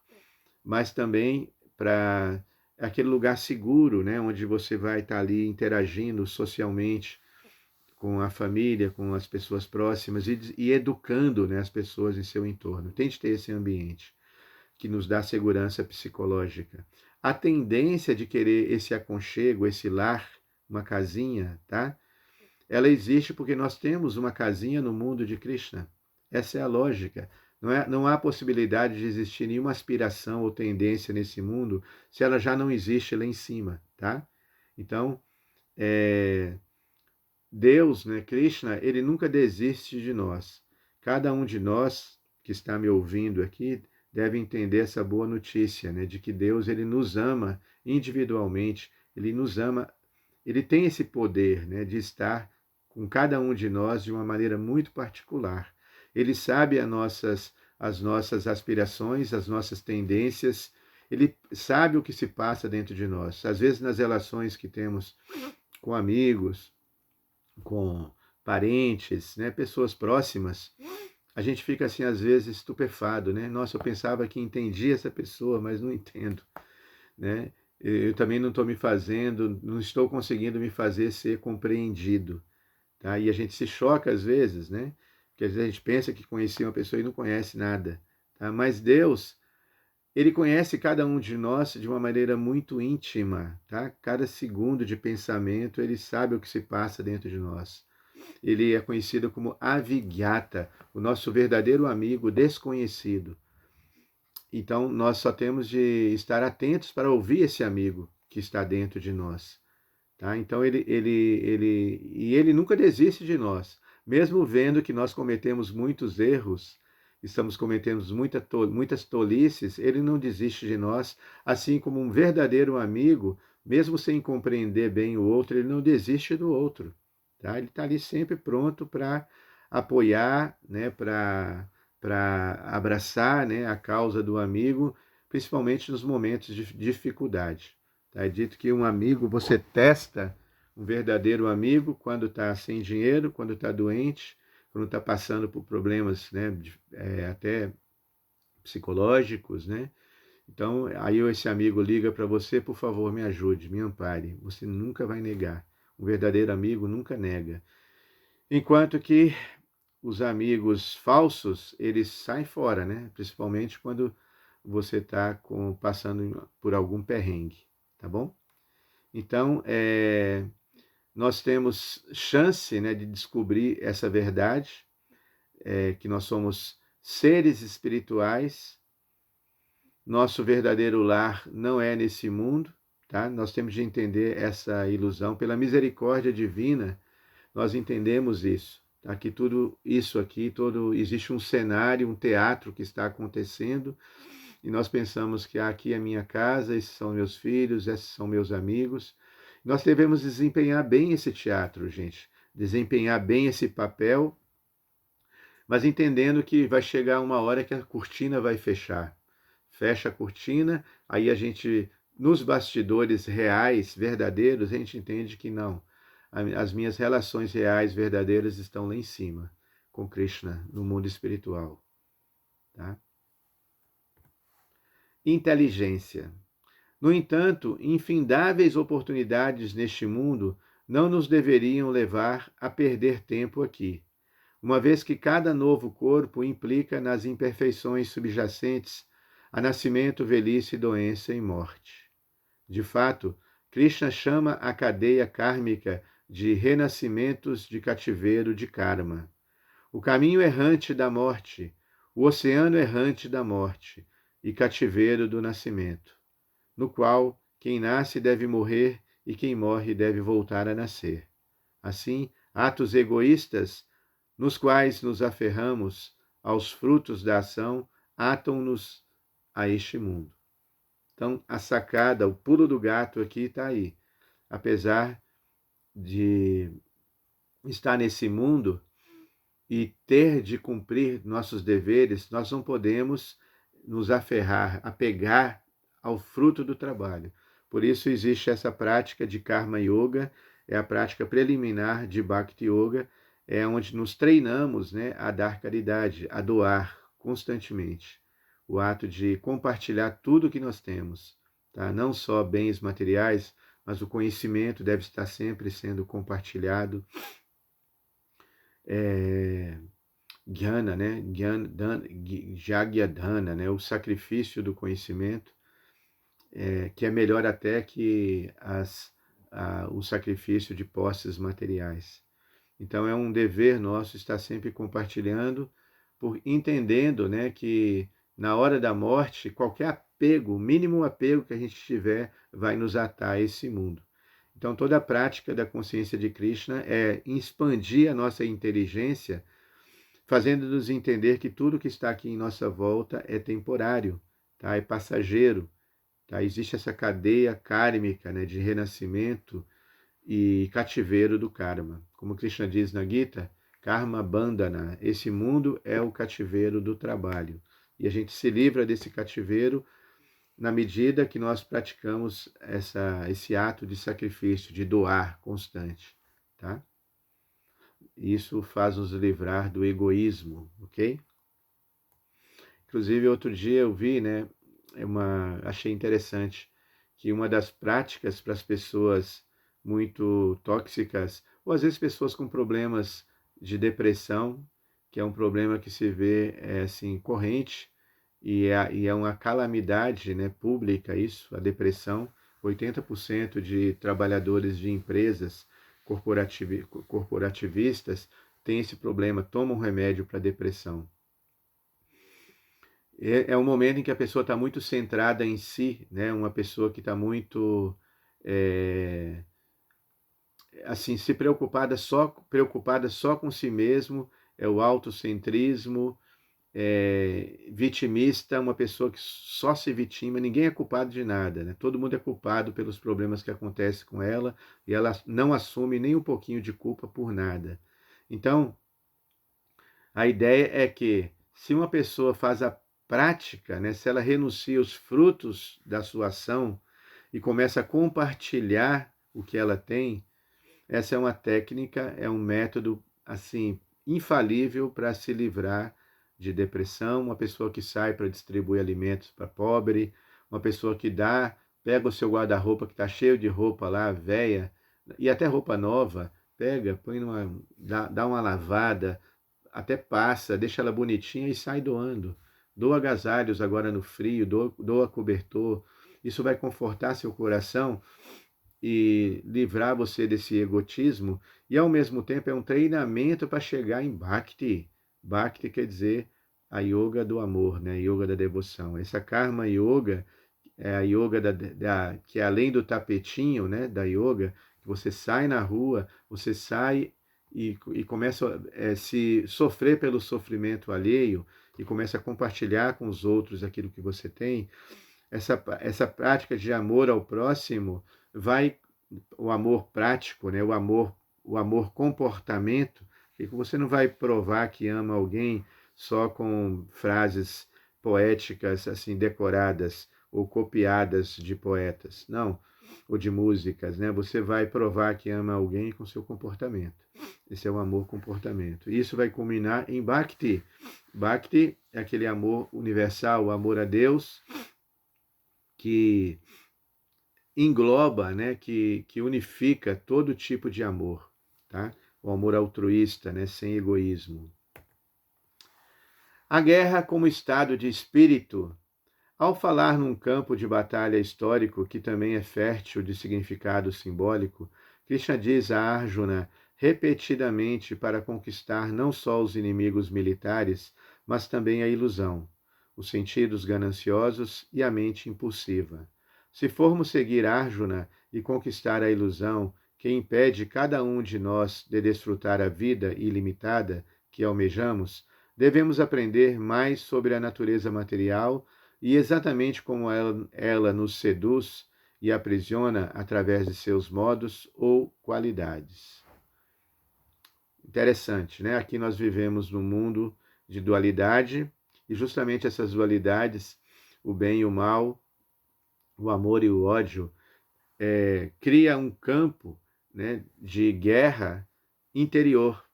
mas também para aquele lugar seguro, né, onde você vai estar ali interagindo socialmente com a família, com as pessoas próximas e educando, né, as pessoas em seu entorno. Tem de ter esse ambiente que nos dá segurança psicológica. A tendência de querer esse aconchego, esse lar, uma casinha, tá? Ela existe porque nós temos uma casinha no mundo de Krishna. Essa é a lógica. Não há possibilidade de existir nenhuma aspiração ou tendência nesse mundo se ela já não existe lá em cima, tá? Então, Deus, né, Krishna, ele nunca desiste de nós. Cada um de nós que está me ouvindo aqui deve entender essa boa notícia, né, de que Deus ele nos ama individualmente, ele nos ama, ele tem esse poder, né, de estar com cada um de nós de uma maneira muito particular. Ele sabe as nossas aspirações, as nossas tendências, ele sabe o que se passa dentro de nós. Às vezes nas relações que temos com amigos, com parentes, né, pessoas próximas, a gente fica assim às vezes estupefado, né? Nossa, eu pensava que entendia essa pessoa, mas não entendo, né? eu também não estou me fazendo, não estou conseguindo me fazer ser compreendido, tá? E a gente se choca às vezes, né? Porque às vezes a gente pensa que conhecia uma pessoa e não conhece nada, tá? Mas Deus, ele conhece cada um de nós de uma maneira muito íntima, tá? Cada segundo de pensamento, ele sabe o que se passa dentro de nós. Ele é conhecido como Avigyata, o nosso verdadeiro amigo desconhecido. Então, nós só temos de estar atentos para ouvir esse amigo que está dentro de nós. Tá? Então, ele nunca desiste de nós. Mesmo vendo que nós cometemos muitos erros, estamos cometendo muitas tolices, ele não desiste de nós, assim como um verdadeiro amigo, mesmo sem compreender bem o outro, ele não desiste do outro. Tá? Ele está ali sempre pronto para apoiar, né, para abraçar, né, a causa do amigo, principalmente nos momentos de dificuldade. Tá? É dito que um amigo, você testa um verdadeiro amigo quando está sem dinheiro, quando está doente, quando está passando por problemas, né, até psicológicos, né? Então, aí esse amigo liga para você, por favor, me ajude, me ampare. Você nunca vai negar. Um verdadeiro amigo nunca nega. Enquanto que os amigos falsos, eles saem fora, né? Principalmente quando você está passando por algum perrengue, tá bom? Então, nós temos chance, né, de descobrir essa verdade, que nós somos seres espirituais, nosso verdadeiro lar não é nesse mundo, tá? Nós temos de entender essa ilusão. Pela misericórdia divina, nós entendemos isso. Tá? Que tudo isso aqui, existe um cenário, um teatro que está acontecendo, e nós pensamos que aqui é minha casa, esses são meus filhos, esses são meus amigos. Nós devemos desempenhar bem esse teatro, gente. Desempenhar bem esse papel, mas entendendo que vai chegar uma hora que a cortina vai fechar. Fecha a cortina, aí a gente, nos bastidores reais, verdadeiros, a gente entende que não. As minhas relações reais, verdadeiras, estão lá em cima, com Krishna, no mundo espiritual. Tá? Inteligência. No entanto, infindáveis oportunidades neste mundo não nos deveriam levar a perder tempo aqui, uma vez que cada novo corpo implica nas imperfeições subjacentes a nascimento, velhice, doença e morte. De fato, Krishna chama a cadeia kármica de renascimentos de cativeiro de karma. O caminho errante da morte, o oceano errante da morte e cativeiro do nascimento, no qual quem nasce deve morrer e quem morre deve voltar a nascer. Assim, atos egoístas, nos quais nos aferramos aos frutos da ação, atam-nos a este mundo. Então, a sacada, o pulo do gato aqui está aí. Apesar de estar nesse mundo e ter de cumprir nossos deveres, nós não podemos nos apegar ao fruto do trabalho. Por isso existe essa prática de Karma Yoga, é a prática preliminar de Bhakti Yoga, é onde nos treinamos, né, a dar caridade, a doar constantemente. O ato de compartilhar tudo que nós temos, tá? Não só bens materiais, mas o conhecimento deve estar sempre sendo compartilhado. Jnana, né? Jagyadhana, né? O sacrifício do conhecimento, que é melhor até que o sacrifício de posses materiais. Então é um dever nosso estar sempre compartilhando, entendendo, né, que na hora da morte, qualquer apego, o mínimo apego que a gente tiver, vai nos atar a esse mundo. Então toda a prática da consciência de Krishna é expandir a nossa inteligência, fazendo-nos entender que tudo que está aqui em nossa volta é temporário, tá? É passageiro. Tá? Existe essa cadeia kármica, né, de renascimento e cativeiro do karma. Como Krishna diz na Gita, karma bandhana, esse mundo é o cativeiro do trabalho. E a gente se livra desse cativeiro na medida que nós praticamos esse ato de sacrifício, de doar constante. Tá? Isso faz nos livrar do egoísmo, ok? Inclusive, outro dia eu vi, né, achei interessante, que uma das práticas para as pessoas muito tóxicas, ou às vezes pessoas com problemas de depressão, que é um problema que se vê assim, corrente, e é uma calamidade, né, pública isso, a depressão. 80% de trabalhadores de empresas corporativistas têm esse problema, tomam remédio para depressão. É um momento em que a pessoa está muito centrada em si, né? Uma pessoa que está muito é, assim, se preocupada só com si mesmo, é o autocentrismo, vitimista, uma pessoa que só se vitima, ninguém é culpado de nada, né? Todo mundo é culpado pelos problemas que acontecem com ela e ela não assume nem um pouquinho de culpa por nada. Então, a ideia é que se uma pessoa faz a prática, né, se ela renuncia aos frutos da sua ação e começa a compartilhar o que ela tem, essa é uma técnica, é um método assim infalível para se livrar de depressão. Uma pessoa que sai para distribuir alimentos para pobre, uma pessoa que pega o seu guarda-roupa que está cheio de roupa lá, velha, e até roupa nova, pega, dá uma lavada, até passa, deixa ela bonitinha e sai doando. Doa agasalhos agora no frio, doa cobertor. Isso vai confortar seu coração e livrar você desse egotismo, e ao mesmo tempo é um treinamento para chegar em Bhakti. Bhakti quer dizer a yoga do amor, né? A yoga da devoção. Essa Karma Yoga é a yoga que é além do tapetinho, né, da yoga, que você sai na rua, você sai e começa a se sofrer pelo sofrimento alheio e começa a compartilhar com os outros aquilo que você tem. Essa prática de amor ao próximo o amor prático, né? O amor comportamento, que você não vai provar que ama alguém só com frases poéticas assim decoradas ou copiadas de poetas, não, ou de músicas, né? Você vai provar que ama alguém com seu comportamento. Esse é o amor comportamento. Isso vai culminar em Bhakti. Bhakti é aquele amor universal, o amor a Deus, que engloba, né, que unifica todo tipo de amor, tá? O amor altruísta, né, sem egoísmo. A guerra como estado de espírito. Ao falar num campo de batalha histórico que também é fértil de significado simbólico, Krishna diz a Arjuna repetidamente para conquistar não só os inimigos militares, mas também a ilusão, os sentidos gananciosos e a mente impulsiva. Se formos seguir Arjuna e conquistar a ilusão que impede cada um de nós de desfrutar a vida ilimitada que almejamos, devemos aprender mais sobre a natureza material e exatamente como ela nos seduz e aprisiona através de seus modos ou qualidades. Interessante, né? Aqui nós vivemos num mundo de dualidade, e justamente essas dualidades, o bem e o mal, o amor e o ódio, cria um campo, né, de guerra interior,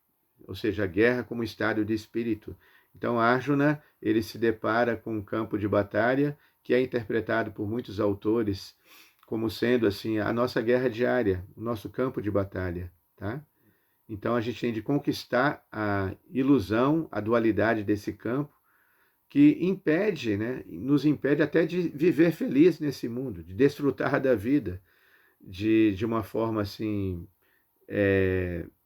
ou seja, guerra como estado de espírito. Então, Arjuna, ele se depara com um campo de batalha que é interpretado por muitos autores como sendo assim a nossa guerra diária, o nosso campo de batalha, tá? Então a gente tem de conquistar a ilusão, a dualidade desse campo que impede, né, nos impede até de viver feliz nesse mundo, de desfrutar da vida de uma forma assim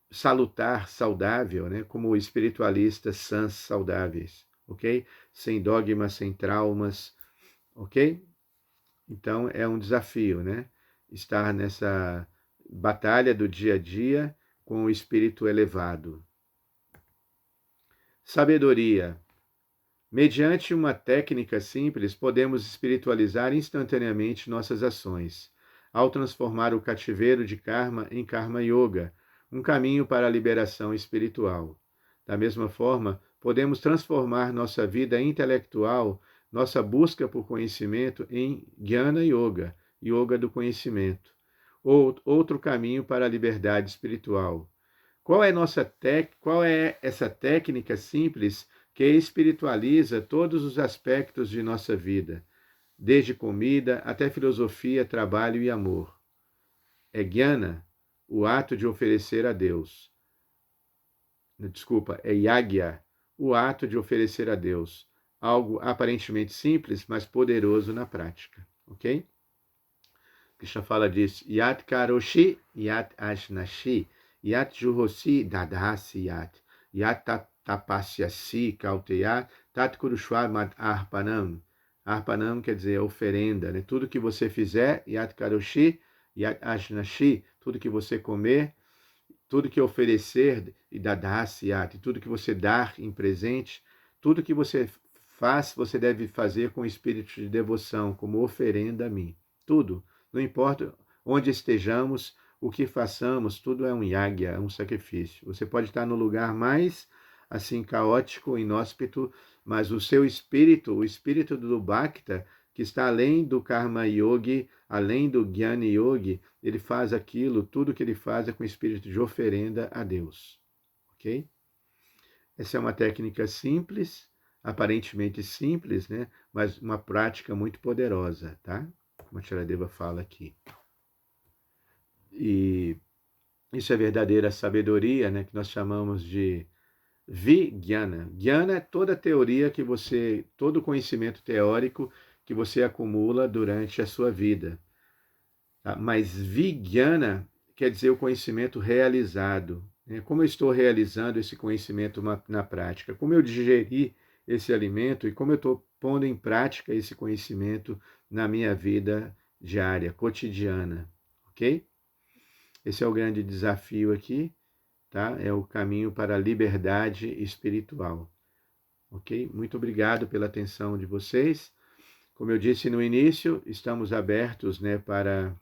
salutar, saudável, né? Como espiritualistas sãs saudáveis, ok? Sem dogmas, sem traumas, ok? Então é um desafio, né? Estar nessa batalha do dia a dia com o espírito elevado. Sabedoria. Mediante uma técnica simples, podemos espiritualizar instantaneamente nossas ações, ao transformar o cativeiro de karma em karma yoga, um caminho para a liberação espiritual. Da mesma forma, podemos transformar nossa vida intelectual, nossa busca por conhecimento, em Jnana Yoga, yoga do conhecimento, outro caminho para a liberdade espiritual. Qual é essa técnica simples que espiritualiza todos os aspectos de nossa vida? desde comida até filosofia, trabalho e amor. É jnana, o ato de oferecer a Deus. Desculpa, é yagya, o ato de oferecer a Deus. Algo aparentemente simples, mas poderoso na prática. Ok? Krishna fala disso. Yat karoshi, yat ashnashi, yat juhosi, dadhasi yat, yat tapasyasi, kauteya, tat kurushwa mad arpanam. Arpanam quer dizer oferenda, né? Tudo que você fizer, yat karoshi, yat ashnashi, tudo que você comer, tudo que oferecer, e dadhasi yat, tudo que você dar em presente, tudo que você faz, você deve fazer com espírito de devoção, como oferenda a mim. Tudo. Não importa onde estejamos, o que façamos, tudo é um yagya, é um sacrifício. Você pode estar no lugar mais assim caótico, inóspito, mas o seu espírito, o espírito do Bhakta, que está além do Karma Yogi, além do Jnana Yogi, ele faz aquilo, tudo que ele faz é com espírito de oferenda a Deus. Ok? Essa é uma técnica simples, aparentemente simples, né? Mas uma prática muito poderosa, tá? Como a Tiradeva fala aqui. E isso é verdadeira sabedoria, né? Que nós chamamos de Vijnana. Jnana é toda a teoria que você, todo conhecimento teórico que você acumula durante a sua vida. Tá? Mas Vijnana quer dizer o conhecimento realizado. Né? Como eu estou realizando esse conhecimento na prática? Como eu digeri esse alimento e como eu estou pondo em prática esse conhecimento na minha vida diária, cotidiana. Ok? Esse é o grande desafio aqui, tá? É o caminho para a liberdade espiritual. Ok? Muito obrigado pela atenção de vocês. Como eu disse no início, estamos abertos, né, para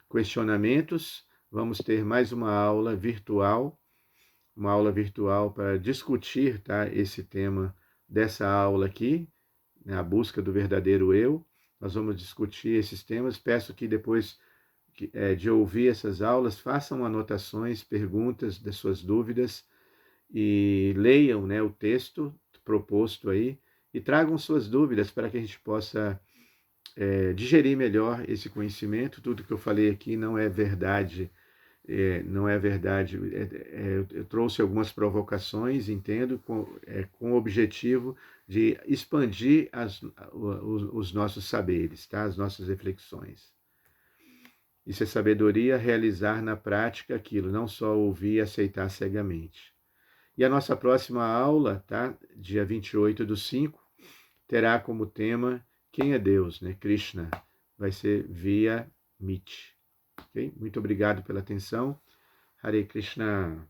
questionamentos. Vamos ter mais uma aula virtual para discutir, tá, esse tema dessa aula aqui, né, a busca do verdadeiro eu. Nós vamos discutir esses temas. Peço que depois de ouvir essas aulas, façam anotações, perguntas das suas dúvidas e leiam, né, o texto proposto aí e tragam suas dúvidas para que a gente possa digerir melhor esse conhecimento. Tudo que eu falei aqui não é verdade, não é verdade. Eu trouxe algumas provocações, entendo, com o objetivo de expandir os nossos saberes, tá? As nossas reflexões. Isso é sabedoria, realizar na prática aquilo, não só ouvir e aceitar cegamente. E a nossa próxima aula, tá? Dia 28/5, terá como tema quem é Deus, né? Krishna. Vai ser via Meet. Okay? Muito obrigado pela atenção. Hare Krishna.